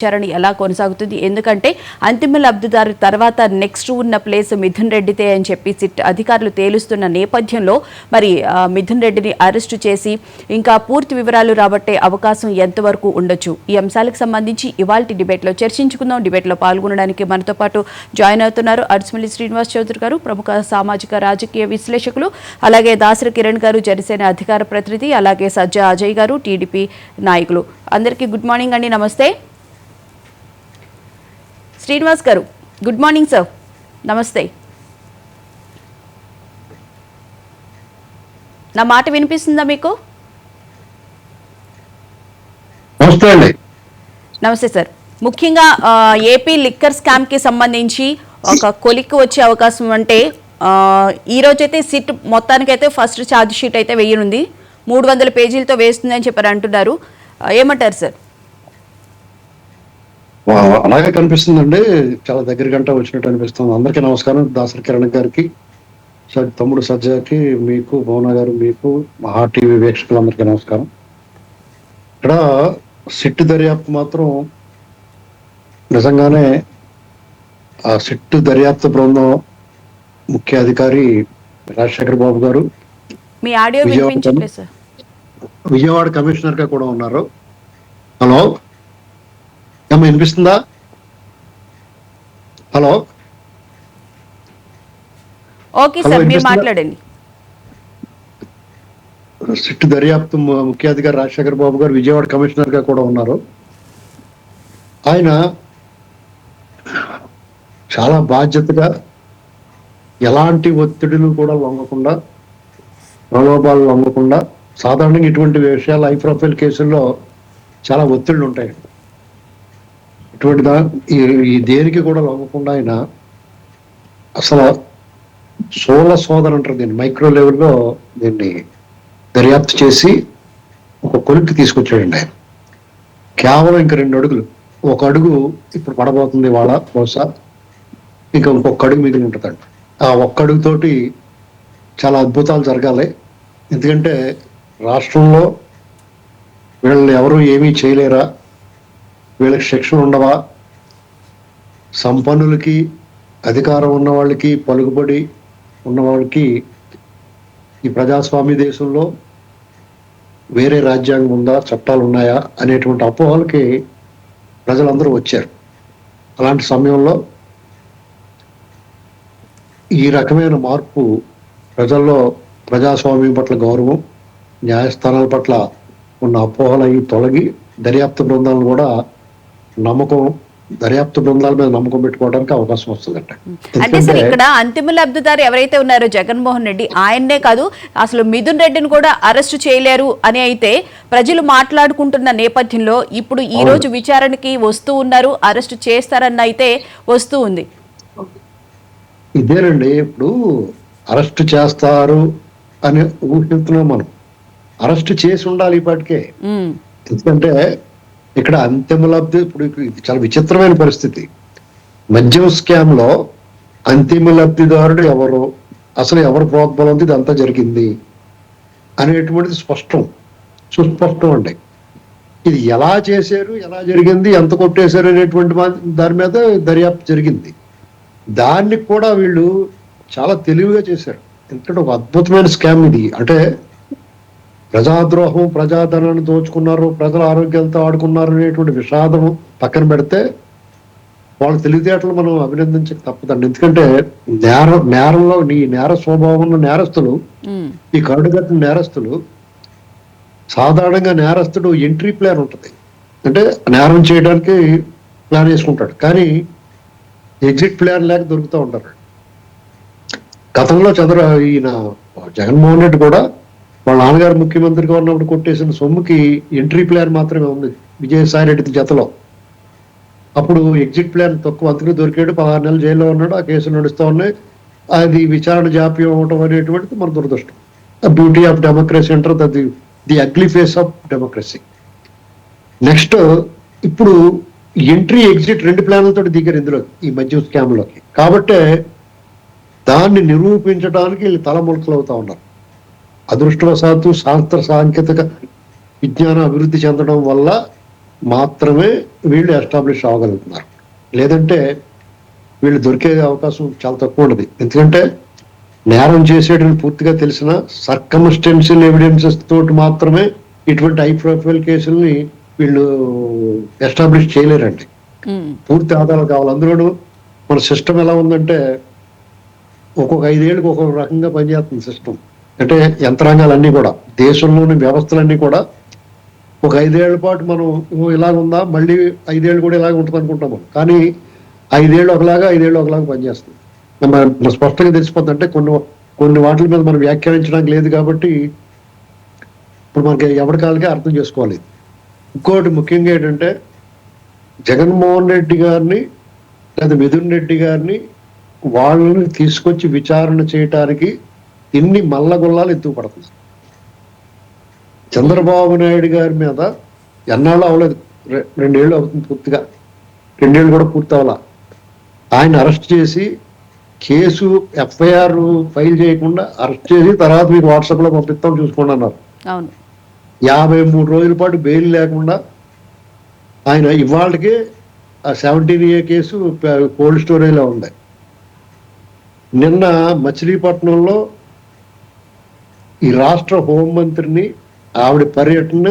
విచారణ ఎలా కొనసాగుతుంది? ఎందుకంటే అంతిమ లబ్ధిదారు తర్వాత నెక్స్ట్ ఉన్న ప్లేస్ మిథున్ రెడ్డితే అని చెప్పి సిట్ అధికారులు తేలుస్తున్న నేపథ్యంలో మరి మిథున్ రెడ్డిని అరెస్టు చేసి ఇంకా పూర్తి వివరాలు రాబట్టే అవకాశం ఎంతవరకు ఉండొచ్చు? ఈ అంశాలకు సంబంధించి ఇవాల్టి డిబేట్లో చర్చించుకుందాం. డిబేట్లో పాల్గొనడానికి మనతో పాటు జాయిన్ అవుతున్నారు అడ్స్మల్లి శ్రీనివాస్ చౌదరి గారు, ప్రముఖ సామాజిక రాజకీయ విశ్లేషకులు, అలాగే దాసరి కిరణ్ గారు, జనసేన అధికార ప్రతినిధి, అలాగే సజ్జా అజయ్ గారు, టీడీపీ నాయకులు. అందరికీ గుడ్ మార్నింగ్ అండి. నమస్తే. శ్రీనివాస్ గారు, గుడ్ మార్నింగ్ సార్. నమస్తే. నా మాట వినిపిస్తుందా మీకు? నమస్తే సార్. ముఖ్యంగా ఏపీ లిక్కర్ స్కామ్ కి సంబంధించి ఒక కొలిక్కి వచ్చే అవకాశం అంటే ఈ రోజైతే సిట్ మొత్తానికైతే ఫస్ట్ ఛార్జ్ షీట్ అయితే వేయనుంది. 300 పేజీలతో వేస్తుందని చెప్పారు అంటున్నారు. ఏమంటారు సార్? అలాగే కనిపిస్తుందండి. చాలా దగ్గర గంట వచ్చినట్టు అనిపిస్తుంది. అందరికీ నమస్కారం. దాసరి కిరణ్ గారికి, తమ్ముడు సజ్జాకి, మీకు భవన గారు, మీకు మహా టీవీ వీక్షకులందరికీ నమస్కారం. ఇక్కడ సిట్ దర్యాప్తు మాత్రం నిజంగానే ఆ సిట్ దర్యాప్తు బృందం ముఖ్య అధికారి రాజశేఖర్ బాబు గారు మీ ఆడియో వినిపించట్లేదు సార్. విజయవాడ కమిషనర్ గా కూడా ఉన్నారు. హలో అమ్మ, వినిపిస్తుందా? హలో. ఓకే సార్, మీరు మాట్లాడండి. సిట్ దర్యాప్తు ముఖ్య అధికారి రాజశేఖర్ బాబు గారు విజయవాడ కమిషనర్ గా కూడా ఉన్నారు. ఆయన చాలా బాధ్యతగా, ఎలాంటి ఒత్తిడులు కూడా లొంగకుండా, ప్రలోభాలు లొంగకుండా, సాధారణంగా ఇటువంటి విషయాలు హై ప్రొఫైల్ కేసుల్లో చాలా ఒత్తిళ్లు ఉంటాయి. ఇటువంటి ఈ దేనికి కూడా లొంగకుండా ఆయన అసలు సోదన అంటారు దీన్ని, మైక్రో లెవెల్లో దీన్ని దర్యాప్తు చేసి ఒక కొలిక్కి తీసుకొచ్చాడండి ఆయన. కేవలం ఇంక 2 అడుగులు, ఒక అడుగు ఇప్పుడు పడబోతుంది వాళ్ళ బహుశా, ఇంకా ఇంకొక అడుగు మిగిలి ఉంటుందండి. ఆ ఒక్క అడుగుతోటి చాలా అద్భుతాలు జరగాలి. ఎందుకంటే రాష్ట్రంలో వీళ్ళని ఎవరు ఏమీ చేయలేరా, వీళ్ళకి శిక్షలు ఉండవా, సంపన్నులకి, అధికారం ఉన్న వాళ్ళకి, పలుకుబడి ఉన్న వాళ్ళకి ఈ ప్రజాస్వామ్య దేశంలో వేరే రాజ్యాంగం ఉందా, చట్టాలు ఉన్నాయా అనేటువంటి అపోహలకి ప్రజలందరూ వచ్చారు. అలాంటి సమయంలో ఈ రకమైన మార్పు ప్రజల్లో ప్రజాస్వామ్యం పట్ల గౌరవం, న్యాయస్థానాల పట్ల ఉన్న అపోహలు అవి తొలగి దర్యాప్తు బృందాలను కూడా దర్యాప్తు బృందాల మీద నమ్మకం పెట్టుకోవడానికి అవకాశం వస్తుందంట. అంటే సార్, ఇక్కడ అంతిమ లబ్ధిదారు ఎవరైతే ఉన్నారో జగన్మోహన్ రెడ్డి, ఆయన్నే కాదు అసలు మిథున్ రెడ్డిని కూడా అరెస్ట్ చేయలేరు అని అయితే ప్రజలు మాట్లాడుకుంటున్న నేపథ్యంలో ఇప్పుడు ఈ రోజు విచారణకి వస్తూ ఉన్నారు, అరెస్ట్ చేస్తారన్న అయితే వస్తూ ఉంది. ఇదేనండి, ఇప్పుడు అరెస్ట్ చేస్తారు అని ఊహిస్తున్నాం మనం. అరెస్ట్ చేసి ఉండాలి ఇప్పటికే. ఎందుకంటే ఇక్కడ అంతిమ లబ్ధి, ఇప్పుడు ఇది చాలా విచిత్రమైన పరిస్థితి. మద్యం స్కామ్ లో అంతిమ లబ్ధిదారుడు ఎవరు, అసలు ఎవరు ప్రోద్బలంతో ఇదంతా జరిగింది అనేటువంటిది సుస్పష్టం అండి. ఇది ఎలా చేశారు, ఎలా జరిగింది, ఎంత కొట్టేశారు అనేటువంటి దాని మీద దర్యాప్తు జరిగింది. దాన్ని కూడా వీళ్ళు చాలా తెలివిగా చేశారు. ఎందుకంటే ఒక అద్భుతమైన స్కామ్ ఇది. అంటే ప్రజాద్రోహం, ప్రజాధనాన్ని దోచుకున్నారు, ప్రజల ఆరోగ్యాలతో ఆడుకున్నారు అనేటువంటి విషాదము పక్కన పెడితే వాళ్ళ తెలివితేటలు మనం అభినందించక తప్పదండి. ఎందుకంటే నేరంలో ఈ నేర స్వభావం ఉన్న నేరస్తులు, ఈ కరుడుగట్టిన నేరస్తులు, సాధారణంగా నేరస్తుడు ఎంట్రీ ప్లాన్ ఉంటుంది. అంటే నేరం చేయడానికి ప్లాన్ వేసుకుంటాడు, కానీ ఎగ్జిట్ ప్లాన్ లేక దొరుకుతూ ఉంటారు. గతంలో ఈయన జగన్మోహన్ రెడ్డి కూడా వాళ్ళ నాన్నగారు ముఖ్యమంత్రిగా ఉన్నప్పుడు కొట్టేసిన సొమ్ముకి ఎంట్రీ ప్లాన్ మాత్రమే ఉంది విజయసాయి రెడ్డి జతలో. అప్పుడు ఎగ్జిట్ ప్లాన్ తక్కువ, అందుకే దొరికాడు. 16 నెలలు జైల్లో ఉన్నాడు. ఆ కేసులు నడుస్తూ ఉన్నాయి. అది విచారణ జాప్యం అవటం అనేటువంటిది మన దురదృష్టం. బ్యూటీ ఆఫ్ డెమోక్రసీ అంటారు, the ugly face of democracy. Next, ఇప్పుడు ఎంట్రీ ఎగ్జిట్ 2 ప్లాన్లతో దిగారు ఇందులో, ఈ మద్యం స్కామ్ లోకి. కాబట్టే దాన్ని నిరూపించడానికి వీళ్ళు తలములకలు అవుతా ఉన్నారు. అదృష్టవశాత్తు శాస్త్ర సాంకేతిక విజ్ఞానం అభివృద్ధి చెందడం వల్ల మాత్రమే వీళ్ళు ఎస్టాబ్లిష్ అవ్వగలుగుతున్నారు. లేదంటే వీళ్ళు దొరికే అవకాశం చాలా తక్కువ ఉన్నది. ఎందుకంటే నేరం చేసేటని పూర్తిగా తెలిసిన సర్కమ్స్టెన్షియల్ ఎవిడెన్సెస్ తోటి మాత్రమే ఇటువంటి హై ప్రొఫైల్ కేసుల్ని వీళ్ళు ఎస్టాబ్లిష్ చేయలేరండి. పూర్తి ఆధారాలు కావాలి. అందులోనూ మన సిస్టమ్ ఎలా ఉందంటే ఒక్కొక్క 5 ఏళ్ళకి ఒక్కొక్క రకంగా పనిచేస్తుంది సిస్టమ్. అంటే యంత్రాంగాలన్నీ కూడా, దేశంలోని వ్యవస్థలన్నీ కూడా ఒక 5 ఏళ్ల పాటు మనం ఇలాగ ఉందా, మళ్ళీ 5 ఏళ్ళు కూడా ఇలాగ ఉంటుంది అనుకుంటాం మనం. కానీ 5 ఏళ్ళు ఒకలాగా 5 ఏళ్ళు ఒకలాగా పనిచేస్తుంది. మన స్పష్టంగా తెలిసిపోతుంది. అంటే కొన్ని వాటి మీద మనం వ్యాఖ్యానించడానికి లేదు కాబట్టి ఇప్పుడు మనకి ఎవరి కాళ్ళకే అర్థం చేసుకోవాలి. ఇంకోటి ముఖ్యంగా ఏంటంటే జగన్మోహన్ రెడ్డి గారిని లేదా మిథున్ రెడ్డి గారిని వాళ్ళని తీసుకొచ్చి విచారణ చేయటానికి ఇన్ని మల్లగొల్లాలు ఎత్తుపడుతుంది. చంద్రబాబు నాయుడు గారి మీద ఎన్నాళ్ళు అవ్వలేదు, 2 ఏళ్ళు అవుతుంది పూర్తిగా, 2 ఏళ్ళు కూడా పూర్తి అవ్వాల. ఆయన అరెస్ట్ చేసి కేసు ఎఫ్ఐఆర్ ఫైల్ చేయకుండా అరెస్ట్ చేసి తర్వాత మీకు వాట్సాప్లో పంపిస్తాం చూసుకోండి అన్నారు. 53 రోజుల పాటు బెయిల్ లేకుండా ఆయన ఇవాళకే ఆ 17A కేసు కోల్డ్ స్టోరేజ్లో ఉంది. నిన్న మచిలీపట్నంలో ఈ రాష్ట్ర హోంమంత్రిని ఆవిడ పర్యటన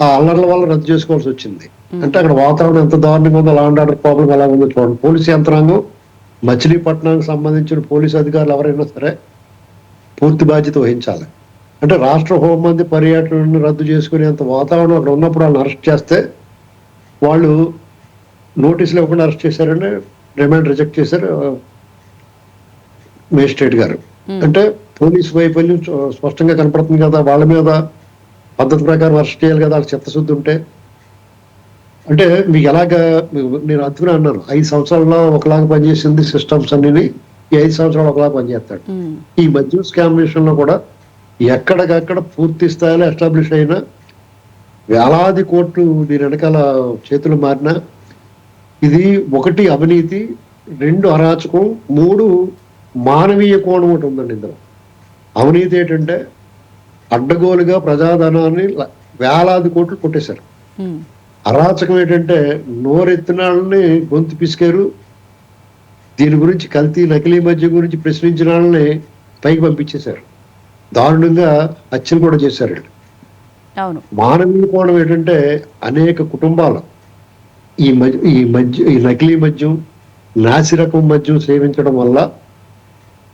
ఆ అల్లర్ల వల్ల రద్దు చేసుకోవాల్సి వచ్చింది. అంటే అక్కడ వాతావరణం ఎంత దారుణంగా ఉందో, లా అండ్ ఆర్డర్ ప్రాబ్లం ఎలా ఉందో చూడండి. పోలీసు యంత్రాంగం, మచిలీపట్నానికి సంబంధించిన పోలీసు అధికారులు ఎవరైనా సరే పూర్తి బాధ్యత వహించాలి. అంటే రాష్ట్ర హోంమంత్రి పర్యటనను రద్దు చేసుకునేంత వాతావరణం అక్కడ ఉన్నప్పుడు వాళ్ళని అరెస్ట్ చేస్తే, వాళ్ళు నోటీసులు ఇవ్వకుండా అరెస్ట్ చేశారని రిమాండ్ రిజెక్ట్ చేశారు మేజిస్ట్రేట్ గారు. అంటే పోలీసు వైఫల్యం స్పష్టంగా కనపడుతుంది కదా. వాళ్ళ మీద పద్ధతి ప్రకారం అరెస్ట్ చేయాలి కదా, వాళ్ళకి చిత్తశుద్ధి ఉంటే. అంటే మీకు ఎలాగా, నేను అందుకునే అన్నాను, 5 సంవత్సరాల్లో ఒకలాగా పనిచేసింది సిస్టమ్స్ అన్ని, ఈ 5 సంవత్సరాలు ఒకలాగా పనిచేస్తాడు. ఈ మద్యం స్కామ్ విషయంలో కూడా ఎక్కడికక్కడ పూర్తి స్థాయిలో ఎస్టాబ్లిష్ అయిన వేలాది కోట్లు దీని వెనకాల చేతులు మారిన, ఇది 1 అవినీతి, 2 అరాచకం, 3 మానవీయ కోణం ఒకటి ఉందండి ఇందులో. అవినీతి ఏంటంటే అడ్డగోలుగా ప్రజాధనాన్ని వేలాది కోట్లు కొట్టేశారు. అరాచకం ఏంటంటే నోరెత్తిన వాళ్ళని గొంతు పిసికారు. దీని గురించి కల్తీ నకిలీ మద్యం గురించి ప్రశ్నించిన వాళ్ళని పైకి పంపించేశారు. దారుణంగా హత్యలు కూడా చేశారు. మానవీయ కోణం ఏంటంటే అనేక కుటుంబాలు ఈ నకిలీ మద్యం, నాసిరకం మద్యం సేవించడం వల్ల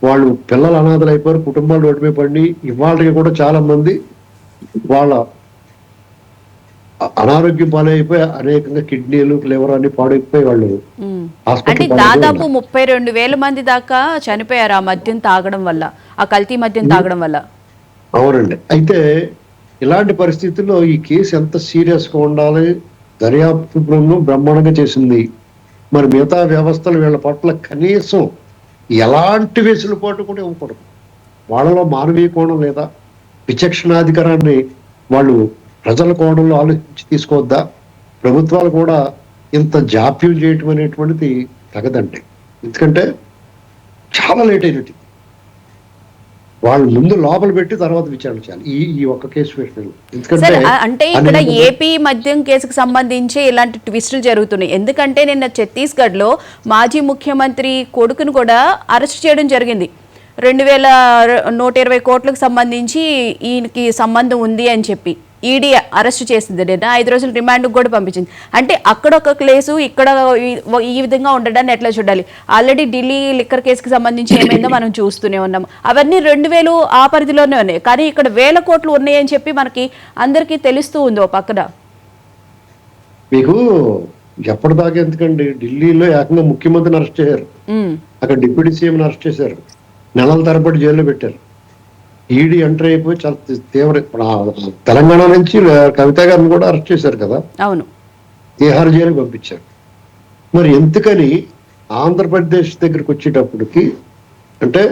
వాళ్ళు పిల్లలు అనాథలు అయిపోయారు, కుటుంబాలు రోడ్డుపై పడి ఇవాళకి కూడా చాలా మంది వాళ్ళ అనారోగ్యం పాలైపోయి అనేకంగా కిడ్నీలు, లివర్ అన్ని పాడైపోయి వాళ్ళు అంటే దాదాపు 32,000 మంది దాకా చనిపోయారు ఆ మద్యం తాగడం వల్ల, ఆ కల్తీ మద్యం తాగడం వల్ల. అవునండి. అయితే ఇలాంటి పరిస్థితుల్లో ఈ కేసు ఎంత సీరియస్ గా ఉండాలి, దర్యాప్తు బృందం బ్రహ్మాండంగా చేసింది. మరి మిగతా వ్యవస్థలు వీళ్ళ పట్ల కనీసం ఎలాంటి వెసులుబాటు కూడా ఇవ్వకూడదు. వాళ్ళలో మానవీయ కోణం లేదా, విచక్షణాధికారాన్ని వాళ్ళు ప్రజల కోణంలో ఆలోచించి తీసుకోవద్దా? ప్రభుత్వాలు కూడా ఇంత జాప్యం చేయటం అనేటువంటిది తగదండి. ఎందుకంటే చాలా లేట్ అయినట్టు. వాళ్ళు ముందు లోపల పెట్టి తర్వాత విచారణ చేయాలి ఈ ఒక్క కేసు విషయంలో. ఎందుకంటే అంటే ఇక్కడ ఏపీ మద్యం కేసుకు సంబంధించి ఇలాంటి ట్విస్టులు జరుగుతున్నాయి. ఎందుకంటే నిన్న ఛత్తీస్గఢ్ లో మాజీ ముఖ్యమంత్రి కొడుకును కూడా అరెస్ట్ చేయడం జరిగింది. 2,120 కోట్లకు సంబంధించి ఈయనకి సంబంధం ఉంది అని చెప్పి ఈడీ అరెస్ట్ చేసింది. నిన్న 5 రోజులు రిమాండ్కి కూడా పంపించింది. అంటే అక్కడ ఒక కేసు, ఇక్కడ ఈ విధంగా ఉండడాన్ని ఎట్లా చూడాలి? ఆల్రెడీ ఢిల్లీ లిక్కర్ కేసుకి సంబంధించి ఏమైందో మనం చూస్తూనే ఉన్నాం. అవన్నీ 2,000 ఆ పరిధిలోనే ఉన్నాయి. కానీ ఇక్కడ 1,000 కోట్లు ఉన్నాయని చెప్పి మనకి అందరికీ తెలుస్తూ ఉంది. ఓ పక్కన మీకు ఎప్పటిదాకా ఎందుకండి, ఢిల్లీలో ఏకంగా ముఖ్యమంత్రిని అరెస్ట్ చేశారు, అక్కడ డిప్యూటీ సీఎం అరెస్ట్ చేశారు, నెలల తరబడి జైల్లో పెట్టారు. ఈడీ ఎంటర్ అయిపోయి చాలా తీవ్ర, తెలంగాణ నుంచి కవిత గారిని కూడా అరెస్ట్ చేశారు కదా, అవును, తిహార్ జైలుకి పంపించారు. మరి ఎందుకని ఆంధ్రప్రదేశ్ దగ్గరికి వచ్చేటప్పటికి, అంటే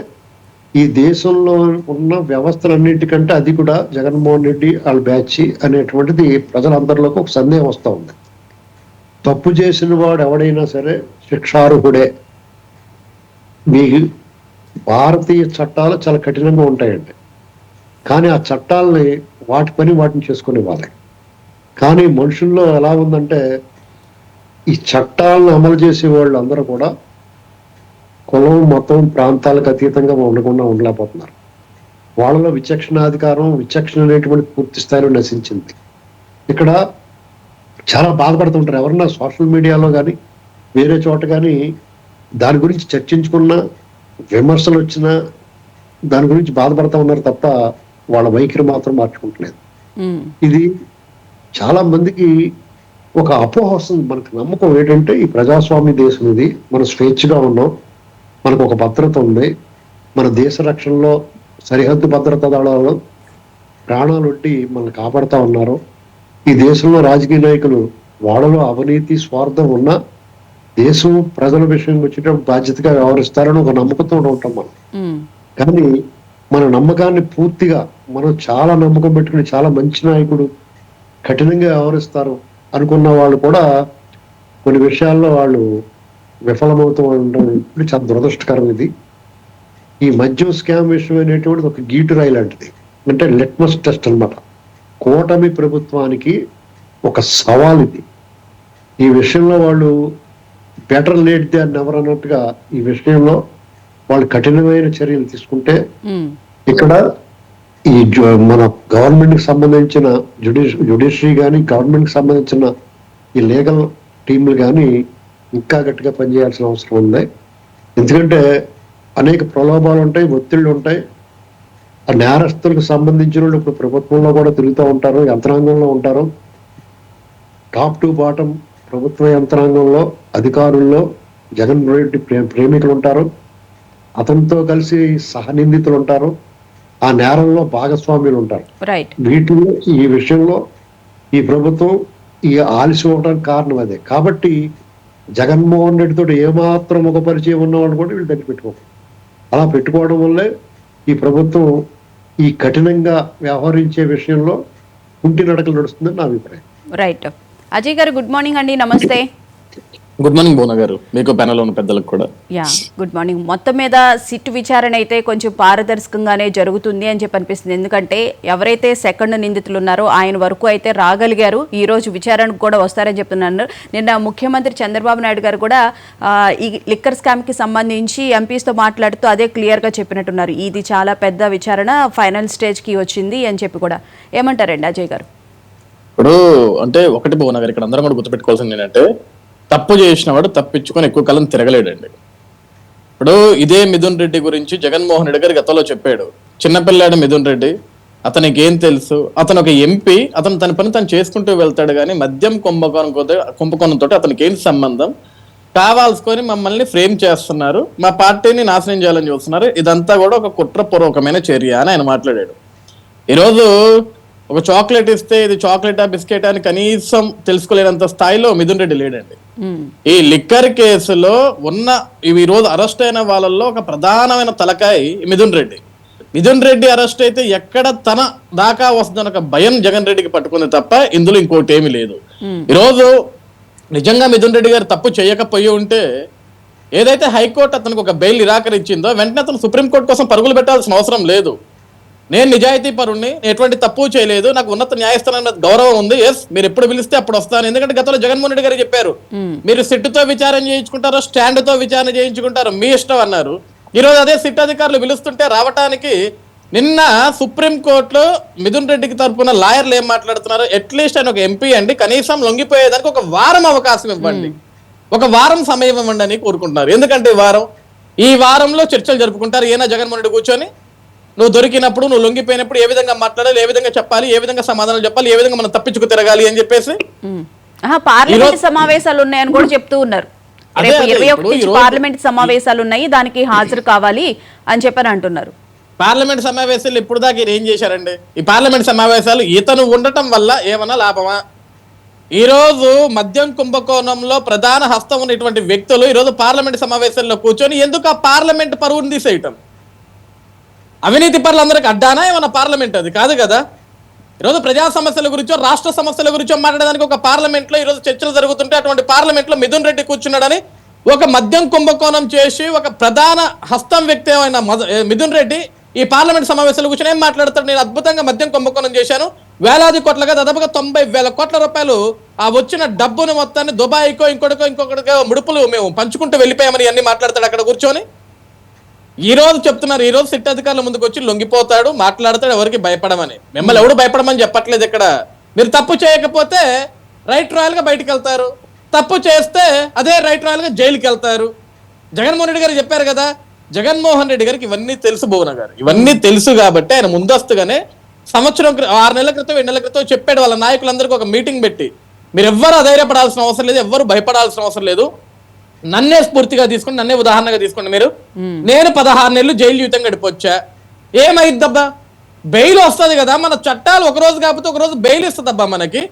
ఈ దేశంలో ఉన్న వ్యవస్థలన్నింటికంటే అది కూడా జగన్మోహన్ రెడ్డి వాళ్ళ బ్యాచ్ అనేటువంటిది ప్రజలందరిలోకి ఒక సందేహం వస్తూ ఉంది. తప్పు చేసిన వాడు ఎవడైనా సరే శిక్షార్హుడే. మీ భారతీయ చట్టాలు చాలా కఠినంగా ఉంటాయండి, కానీ ఆ చట్టాలని వాటి పని వాటిని చేసుకునే వాళ్ళే. కానీ మనుషుల్లో ఎలా ఉందంటే ఈ చట్టాలను అమలు చేసే వాళ్ళు అందరూ కూడా కులం, మతం, ప్రాంతాలకు అతీతంగా ఉండలేకపోతున్నారు. వాళ్ళలో విచక్షణ అనేటువంటి పూర్తి స్థాయిలో నశించింది. ఇక్కడ చాలా బాధపడుతుంటారు. ఎవరన్నా సోషల్ మీడియాలో కానీ వేరే చోట కానీ దాని గురించి చర్చించుకున్నా, విమర్శలు వచ్చినా దాని గురించి బాధపడతా ఉన్నారు తప్ప వాళ్ళ వైఖరి మాత్రం మార్చుకుంటలేదు. ఇది చాలా మందికి ఒక అపోహ వస్తుంది. మనకు నమ్మకం ఏంటంటే ఈ ప్రజాస్వామ్య దేశం ఇది, మనం స్వేచ్ఛగా ఉన్నాం, మనకు ఒక భద్రత ఉంది, మన దేశ రక్షణలో సరిహద్దు భద్రతా దళాలు ప్రాణాలు ఒట్టి మనల్ని కాపాడుతా ఉన్నారు. ఈ దేశంలో రాజకీయ నాయకులు వాళ్ళలో అవినీతి, స్వార్థం ఉన్నా దేశం ప్రజల విషయం వచ్చేటప్పుడు బాధ్యతగా వ్యవహరిస్తారని ఒక నమ్మకంతో ఉంటాం మనం. కానీ మన నమ్మకాన్ని పూర్తిగా మనం చాలా నమ్మకం పెట్టుకుని చాలా మంచి నాయకుడు కఠినంగా వ్యవహరిస్తారు అనుకున్న వాళ్ళు కూడా కొన్ని విషయాల్లో వాళ్ళు విఫలమవుతూ ఉండడం ఇప్పుడు చాలా దురదృష్టకరం. ఇది ఈ మద్యం స్కామ్ విషయం అనేటువంటిది ఒక గీటు రాయి లాంటిది, అంటే లిట్మస్ టెస్ట్ అన్నమాట. కూటమి ప్రభుత్వానికి ఒక సవాల్ ఇది. ఈ విషయంలో వాళ్ళు బెటర్ లేట్ దాన్ నెవర్ అన్నట్టుగా ఈ విషయంలో వాళ్ళు కఠినమైన చర్యలు తీసుకుంటే ఇక్కడ ఈ మన గవర్నమెంట్ కి సంబంధించిన జ్యుడిషియరీ కానీ గవర్నమెంట్ కి సంబంధించిన ఈ లీగల్ టీంలు కానీ ఇంకా గట్టిగా పనిచేయాల్సిన అవసరం ఉంది. ఎందుకంటే అనేక ప్రలోభాలు ఉంటాయి, ఒత్తిళ్లు ఉంటాయి. ఆ నేరస్తులకు సంబంధించిన వాళ్ళు ఇప్పుడు ప్రభుత్వంలో కూడా తిరుగుతూ ఉంటారు, యంత్రాంగంలో ఉంటారు. టాప్ టు బాటం ప్రభుత్వ యంత్రాంగంలో అధికారుల్లో జగన్ రెడ్డి ప్రేమికులు ఉంటారు, అతనితో కలిసి సహనిందితులు ఉంటారు, ఆ నేరంలో భాగస్వామ్యులు ఉంటారు. వీటిలో ఈ విషయంలో ఈ ప్రభుత్వం ఈ ఆలస్యం అవడానికి కారణం అదే. కాబట్టి జగన్మోహన్ రెడ్డితో ఏమాత్రం ఒక పరిచయం ఉన్నవాళ్ళు కూడా వీళ్ళు దగ్గర పెట్టుకోవాలి. అలా పెట్టుకోవడం వల్లే ఈ ప్రభుత్వం ఈ కఠినంగా వ్యవహరించే విషయంలో కుంటి నడకలు నడుస్తుందని నా అభిప్రాయం. రైట్. అజయ్ గారు గుడ్ మార్నింగ్ అండి. నమస్తే. గుడ్ మార్నింగ్ భువన గారు, మీకు ప్యానెల్ ఉన్న పెద్దలకు కూడా. Good morning. మొత్తం మీద సిట్ విచారణ అయితే కొంచెం పారదర్శకంగానే జరుగుతుంది అని చెప్పి అనిపిస్తుంది. ఎందుకంటే ఎవరైతే సెకండ్ నిందితులు ఉన్నారో ఆయన వరకు అయితే రాగలిగారు, ఈ రోజు విచారణకు కూడా వస్తారని చెప్తున్నారు. నిన్న ముఖ్యమంత్రి చంద్రబాబు నాయుడు గారు కూడా ఈ లిక్కర్ స్కామ్ కి సంబంధించి ఎంపీస్తో మాట్లాడుతూ అదే క్లియర్ గా చెప్పినట్టున్నారు. ఇది చాలా పెద్ద విచారణ, ఫైనల్ స్టేజ్ కి వచ్చింది అని చెప్పి కూడా. ఏమంటారండి అజయ్ గారు? ఇప్పుడు అంటే ఒకటి భువన గారు, ఇక్కడ అందరం కూడా గుర్తుపెట్టుకోవాల్సింది ఏంటంటే తప్పు చేసిన వాడు తప్పించుకొని ఎక్కువ కాలం తిరగలేడండి. ఇప్పుడు ఇదే మిథున్ రెడ్డి గురించి జగన్మోహన్ రెడ్డి గారు గతంలో చెప్పాడు, చిన్నపిల్లాడు మిథున్ రెడ్డి, అతనికి ఏం తెలుసు, అతను ఒక ఎంపీ, అతను తన పని తను చేసుకుంటూ వెళ్తాడు, కానీ మద్యం కుంభకోణంతో అతనికి ఏంటి సంబంధం, కావాల్సుకొని మమ్మల్ని ఫ్రేమ్ చేస్తున్నారు, మా పార్టీని నాశనం చేయాలని చూస్తున్నారు, ఇదంతా కూడా ఒక కుట్రపూర్వకమైన చర్య అని ఆయన మాట్లాడాడు. ఈరోజు ఒక చాక్లెట్ ఇస్తే ఇది చాక్లెటా బిస్కెట్ అని కనీసం తెలుసుకోలేనంత స్థాయిలో మిథున్ రెడ్డి లేడండి. ఈ లిక్కర్ కేసులో ఉన్న ఈ రోజు అరెస్ట్ అయిన వాళ్ళల్లో ఒక ప్రధానమైన తలకాయ మిథున్ రెడ్డి. మిథున్ రెడ్డి అరెస్ట్ అయితే ఎక్కడ తన దాకా వస్తుందన్న ఒక భయం జగన్ రెడ్డికి పట్టుకుంది తప్ప ఇందులో ఇంకోటి ఏమీ లేదు. ఈరోజు నిజంగా మిథున్ రెడ్డి గారు తప్పు చేయకపోయి ఉంటే ఏదైతే హైకోర్టు అతనికి ఒక బెయిల్ నిరాకరించిందో వెంటనే అతను సుప్రీంకోర్టు కోసం పరుగులు పెట్టాల్సిన అవసరం లేదు. నేను నిజాయితీ పరుణ్ణి, ఎటువంటి తప్పు చేయలేదు, నాకు ఉన్నత న్యాయస్థానం గౌరవం ఉంది, ఎస్ మీరు ఎప్పుడు పిలిస్తే అప్పుడు వస్తాను. ఎందుకంటే గతంలో జగన్మోహన్ రెడ్డి గారు చెప్పారు, మీరు సిట్టుతో విచారణ చేయించుకుంటారో స్టాండ్ తో విచారణ చేయించుకుంటారో మీ ఇష్టం అన్నారు. ఈరోజు అదే సిట్ అధికారులు పిలుస్తుంటే రావటానికి నిన్న సుప్రీంకోర్టులో మిథున్ రెడ్డికి తరపున లాయర్లు ఏం మాట్లాడుతున్నారు, అట్లీస్ట్ ఆయన ఒక ఎంపీ అండి, కనీసం లొంగిపోయేదానికి ఒక వారం అవకాశం ఇవ్వండి, ఒక వారం సమయం ఇవ్వండి అని కోరుకుంటున్నారు. ఎందుకంటే ఈ వారంలో చర్చలు జరుపుకుంటారు. ఏనా జగన్మోహన్ రెడ్డి కూర్చొని నువ్వు దొరికినప్పుడు, నువ్వు లొంగిపోయినప్పుడు ఏ విధంగా మాట్లాడాలి, ఏ విధంగా చెప్పాలి, ఏ విధంగా సమాధానాలు చెప్పాలి, ఏ విధంగా మనం తప్పించుకు తిరగాలి అని చెప్పేసి పార్లమెంట్ సమావేశాలు ఉన్నాయని కూడా చెప్తూ ఉన్నారు. రేపు 21 పార్లమెంట్ సమావేశాలు ఉన్నాయి, దానికి హాజరు కావాలి అని చెప్పని అంటున్నారు. పార్లమెంట్ సమావేశాలు ఇప్పుడు దాకా ఏం చేశారండి? ఈ పార్లమెంట్ సమావేశాలు ఇతను ఉండటం వల్ల ఏమన్నా లాభమా? ఈ రోజు మద్యం కుంభకోణంలో ప్రధాన హస్తం ఉన్నటువంటి వ్యక్తులు ఈ రోజు పార్లమెంట్ సమావేశాల్లో కూర్చొని ఎందుకు ఆ పార్లమెంట్ పరువును తీసేయటం? అవినీతి పరులందరికీ అడ్డానా ఏమన్నా పార్లమెంట్? అది కాదు కదా. ఈరోజు ప్రజా సమస్యల గురించో రాష్ట్ర సమస్యల గురించో మాట్లాడడానికి ఒక పార్లమెంట్లో ఈరోజు చర్చలు జరుగుతుంటే అటువంటి పార్లమెంట్లో మిథున్ రెడ్డి కూర్చున్నాడని ఒక మద్యం కుంభకోణం చేసి ఒక ప్రధాన హస్తం వ్యక్తి అయిన మిథున్ రెడ్డి ఈ పార్లమెంట్ సమావేశాల కూర్చొని ఏం మాట్లాడతాడు? నేను అద్భుతంగా మద్యం కుంభకోణం చేశాను, వేలాది కోట్లుగా దాదాపుగా 90,000 కోట్ల రూపాయలు ఆ వచ్చిన డబ్బును మొత్తాన్ని దుబాయ్కో ఇంకొకటికో ముడుపులు మేము పంచుకుంటూ వెళ్ళిపోయామని అన్ని మాట్లాడతాడు అక్కడ కూర్చొని. ఈ రోజు చెప్తున్నారు, ఈ రోజు సిట్ అధికారుల ముందుకు వచ్చి లొంగిపోతాడు, మాట్లాడతాడు, ఎవరికి భయపడమని. మిమ్మల్ని ఎవడు భయపడమని చెప్పట్లేదు ఇక్కడ. మీరు తప్పు చేయకపోతే రైట్ రాయల్ గా బయటకు వెళ్తారు, తప్పు చేస్తే అదే రైట్ రాయల్ గా జైలుకి వెళ్తారు. జగన్మోహన్ రెడ్డి గారు చెప్పారు కదా, జగన్మోహన్ రెడ్డి గారికి ఇవన్నీ తెలుసు. భువన గారు ఇవన్నీ తెలుసు కాబట్టి ఆయన ముందస్తుగానే సంవత్సరం 6 నెలల క్రితం 7 నెలల క్రితం చెప్పాడు వాళ్ళ నాయకులందరికీ ఒక మీటింగ్ పెట్టి, మీరు ఎవ్వరు అధైర్యపడాల్సిన అవసరం లేదు, ఎవ్వరు భయపడాల్సిన అవసరం లేదు, నన్నే స్ఫూర్తిగా తీసుకోండి, నన్నే ఉదాహరణగా తీసుకోండి. మీరు నేను 16 నెలలు జైలు జీవితం గడిపొచ్చా, ఏమైద్దబ్బా బెయిల్ వస్తుంది కదా, మన చట్టాలు ఒక రోజు కాకపోతే ఒక రోజు బెయిల్ ఇస్తుందబ్బా మనకి.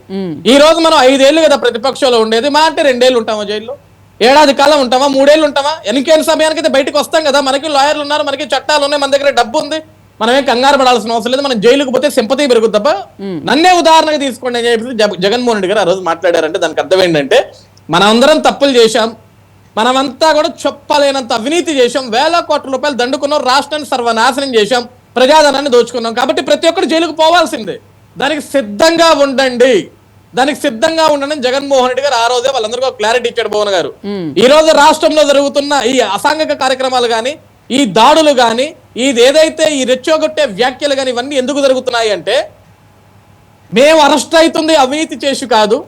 ఈ రోజు మనం 5 ఏళ్ళు కదా ప్రతిపక్షంలో ఉండేది, మా అంటే 2 ఏళ్ళు ఉంటామా జైల్లో, ఏడాది కాలం ఉంటామా, 3 ఏళ్ళు ఉంటామా, ఎన్నికైన సమయానికి అయితే బయటకు వస్తాం కదా. మనకి లాయర్లు ఉన్నారు, మనకి చట్టాలు ఉన్నాయి, మన దగ్గర డబ్బు ఉంది, మనమేం కంగారు పడాల్సిన అవసరం లేదు, మనం జైలుకు పోతే సింపతి పెరుగుద్దబ్బా, నన్నే ఉదాహరణగా తీసుకోండి అని చెప్పి జగన్మోహన్ రెడ్డి గారు ఆ రోజు మాట్లాడారంటే దానికి అర్థం ఏంటంటే, మనమందరం తప్పులు చేశాం, మనమంతా కూడా చెప్పలేనంత అవినీతి చేశాం, వేల కోట్ల రూపాయలు దండుకున్నాం, రాష్ట్రాన్ని సర్వనాశనం చేశాం, ప్రజాధనాన్ని దోచుకున్నాం. కాబట్టి ప్రతి ఒక్కరు జైలుకు పోవాల్సిందే, దానికి సిద్ధంగా ఉండండి, దానికి సిద్ధంగా ఉండడం జగన్మోహన్ రెడ్డి గారు ఆ రోజే వాళ్ళందరికీ క్లారిటీ ఇచ్చాడు. భువన్ గారు ఈ రోజు రాష్ట్రంలో జరుగుతున్న ఈ అసాంఘిక కార్యక్రమాలు గాని, ఈ దాడులు గాని, ఇది ఏదైతే ఈ రెచ్చగొట్టే వ్యాఖ్యలు గాని, ఇవన్నీ ఎందుకు జరుగుతున్నాయి అంటే, మేము అరెస్ట్ అవుతుంది అవినీతి చేసి కాదు,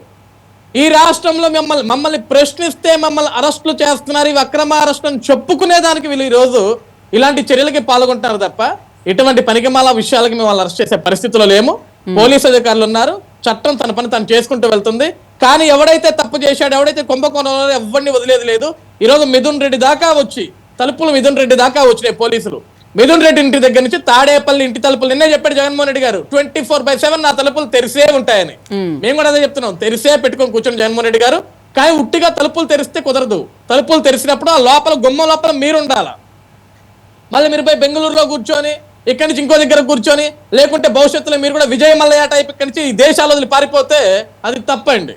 ఈ రాష్ట్రంలో మమ్మల్ని ప్రశ్నిస్తే మమ్మల్ని అరెస్టులు చేస్తున్నారు, ఇవి అక్రమ అరెస్ట్ అని చెప్పుకునేదానికి వీళ్ళు ఈ రోజు ఇలాంటి చర్యలకి పాల్గొంటున్నారు తప్ప ఇటువంటి పనికిమాల విషయాలకి మేము వాళ్ళు అరెస్ట్ చేసే పరిస్థితిలో లేము. పోలీసు అధికారులు ఉన్నారు, చట్టం తన పని తను చేసుకుంటూ వెళ్తుంది. కానీ ఎవడైతే తప్పు చేశాడు, ఎవడైతే కుంభకోణంలో ఎవరిని వదిలేదు లేదు. ఈ రోజు మిథున్ రెడ్డి దాకా వచ్చి తలుపులు మిథున్ రెడ్డి దాకా వచ్చినాయి పోలీసులు. మిథున్ రెడ్డి ఇంటి దగ్గర నుంచి తాడేపల్లి ఇంటి తలుపులు, నిన్నే చెప్పాడు జగన్మోహన్ రెడ్డి గారు 24/7 నా తలుపులు తెరిసే ఉంటాయని. మేము కూడా అదే చెప్తున్నాం, తెరిసే పెట్టుకొని కూర్చొని జగన్మోహన్ రెడ్డి గారు. కానీ ఉట్టిగా తలుపులు తెరిస్తే కుదరదు, తలుపులు తెరిచినప్పుడు ఆ లోపల గుమ్మం లోపల మీరు ఉండాలా. మళ్ళీ మీరు పోయి బెంగళూరులో కూర్చొని, ఇక్కడి నుంచి ఇంకో దగ్గర కూర్చొని, లేకుంటే భవిష్యత్తులో మీరు కూడా విజయ మల్లయ్య టైప్ ఇక్కడి నుంచి ఈ దేశాల వదిలి పారిపోతే అది తప్పండి.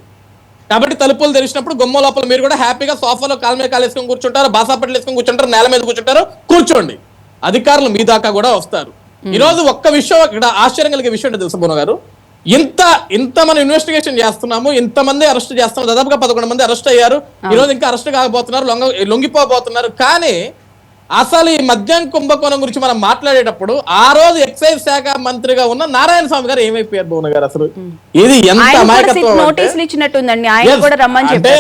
కాబట్టి తలుపులు తెరిచినప్పుడు గుమ్మం లోపల మీరు కూడా హ్యాపీగా సోఫాలో కాలు మీద కాలు వేసుకొని కూర్చుంటారు, బాసాపట్లు వేసుకొని కూర్చుంటారు, నేల మీద కూర్చుంటారు, కూర్చోండి. అధికారులు మీ దాకా కూడా వస్తారు. ఈ రోజు ఒక్క విషయం ఇక్కడ ఆశ్చర్యం కలిగే విషయం అంటే తెలుసు భువన గారు, ఇంత మనం ఇన్వెస్టిగేషన్ చేస్తున్నాము, ఇంతమంది అరెస్ట్ చేస్తున్నాము, దాదాపుగా 11 మంది అరెస్ట్ అయ్యారు. ఈ రోజు ఇంకా అరెస్ట్ కాకపోతున్నారు, లొంగిపోబోతున్నారు. కానీ అసలు ఈ మద్యం కుంభకోణం గురించి మనం మాట్లాడేటప్పుడు ఆ రోజు ఎక్సైజ్ శాఖ మంత్రిగా ఉన్న నారాయణ స్వామి గారు ఏమైపోయారు భువన గారు? అసలు ఇది ఎంత అమాయకత్వం అంటే